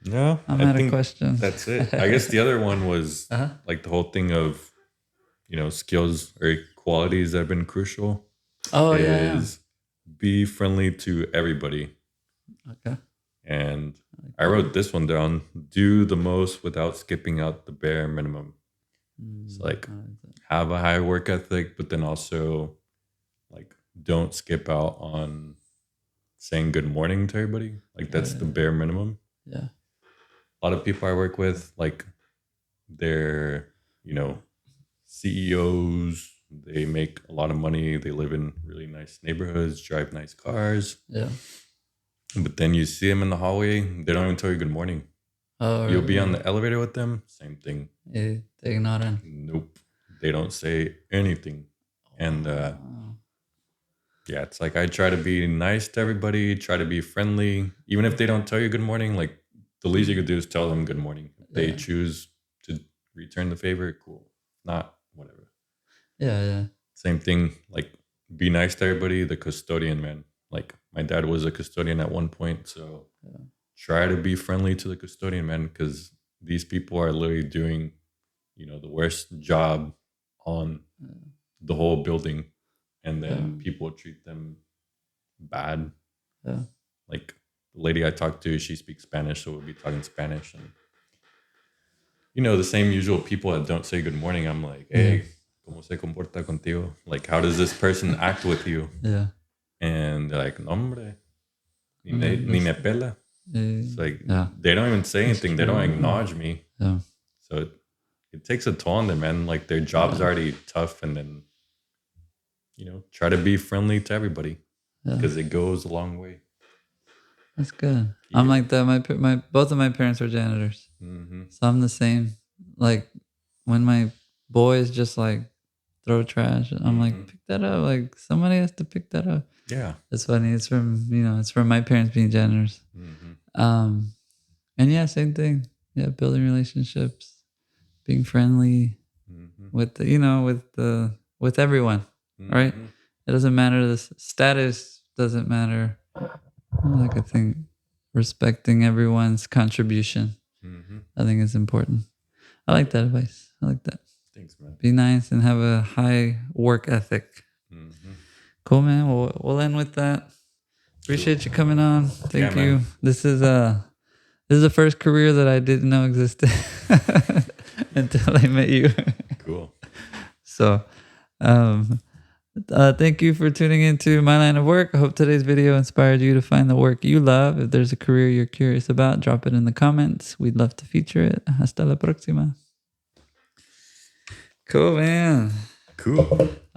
Speaker 2: No,
Speaker 1: I'm
Speaker 2: I
Speaker 1: out of
Speaker 2: think
Speaker 1: questions.
Speaker 2: that's it. I guess the other one was
Speaker 1: Uh-huh.
Speaker 2: like the whole thing of, skills or qualities that have been crucial
Speaker 1: Oh, yeah.
Speaker 2: is be friendly to everybody.
Speaker 1: Okay.
Speaker 2: And I wrote this one down, do the most without skipping out the bare minimum. It's like have a high work ethic, but then also like don't skip out on saying good morning to everybody. Like that's the bare minimum.
Speaker 1: Yeah.
Speaker 2: A lot of people I work with, like they're, CEOs, they make a lot of money, they live in really nice neighborhoods, drive nice cars.
Speaker 1: Yeah.
Speaker 2: But then you see them in the hallway, they don't even tell you good morning.
Speaker 1: Oh,
Speaker 2: You'll be on the elevator with them, same thing.
Speaker 1: yeah, they ignore it.
Speaker 2: Nope. They don't say anything. And yeah, it's like I try to be nice to everybody, try to be friendly. Even if they don't tell you good morning, like the least you could do is tell them good morning. If they choose to return the favor, cool. Not whatever.
Speaker 1: Yeah, yeah.
Speaker 2: Same thing, like be nice to everybody, the custodian, man. Like my dad was a custodian at one point, so try to be friendly to the custodian, man, because these people are literally doing, the worst job on the whole building, and then people treat them bad.
Speaker 1: Yeah.
Speaker 2: Like the lady I talked to, she speaks Spanish, so we'll be talking Spanish, and the same usual people that don't say good morning. I'm like, hey, ¿cómo se comporta contigo? Like, how does this person act with you?
Speaker 1: Yeah.
Speaker 2: And they're like, no, hombre, ni me pela. It's like they don't even say anything. They don't acknowledge me.
Speaker 1: Yeah.
Speaker 2: So it takes a toll on them, man. Like their job's already tough, and then try to be friendly to everybody because it goes a long way.
Speaker 1: That's good. I'm like that. My both of my parents are janitors, so I'm the same. Like when my boys just like throw trash, I'm like, pick that up. Like somebody has to pick that up.
Speaker 2: Yeah.
Speaker 1: It's funny. It's from my parents being janitors. And yeah, same thing. Yeah, building relationships, being friendly with with everyone, right? It doesn't matter. The status doesn't matter. Like I think respecting everyone's contribution, I think is important. I like that advice. I like that.
Speaker 2: Thanks, man.
Speaker 1: Be nice and have a high work ethic. Cool, man. We'll end with that. Appreciate you coming on. Thank you.
Speaker 2: Man.
Speaker 1: This is the first career that I didn't know existed until I met you.
Speaker 2: Cool.
Speaker 1: So, thank you for tuning into My Line of Work. I hope today's video inspired you to find the work you love. If there's a career you're curious about, drop it in the comments. We'd love to feature it. Hasta la próxima. Cool, man.
Speaker 2: Cool.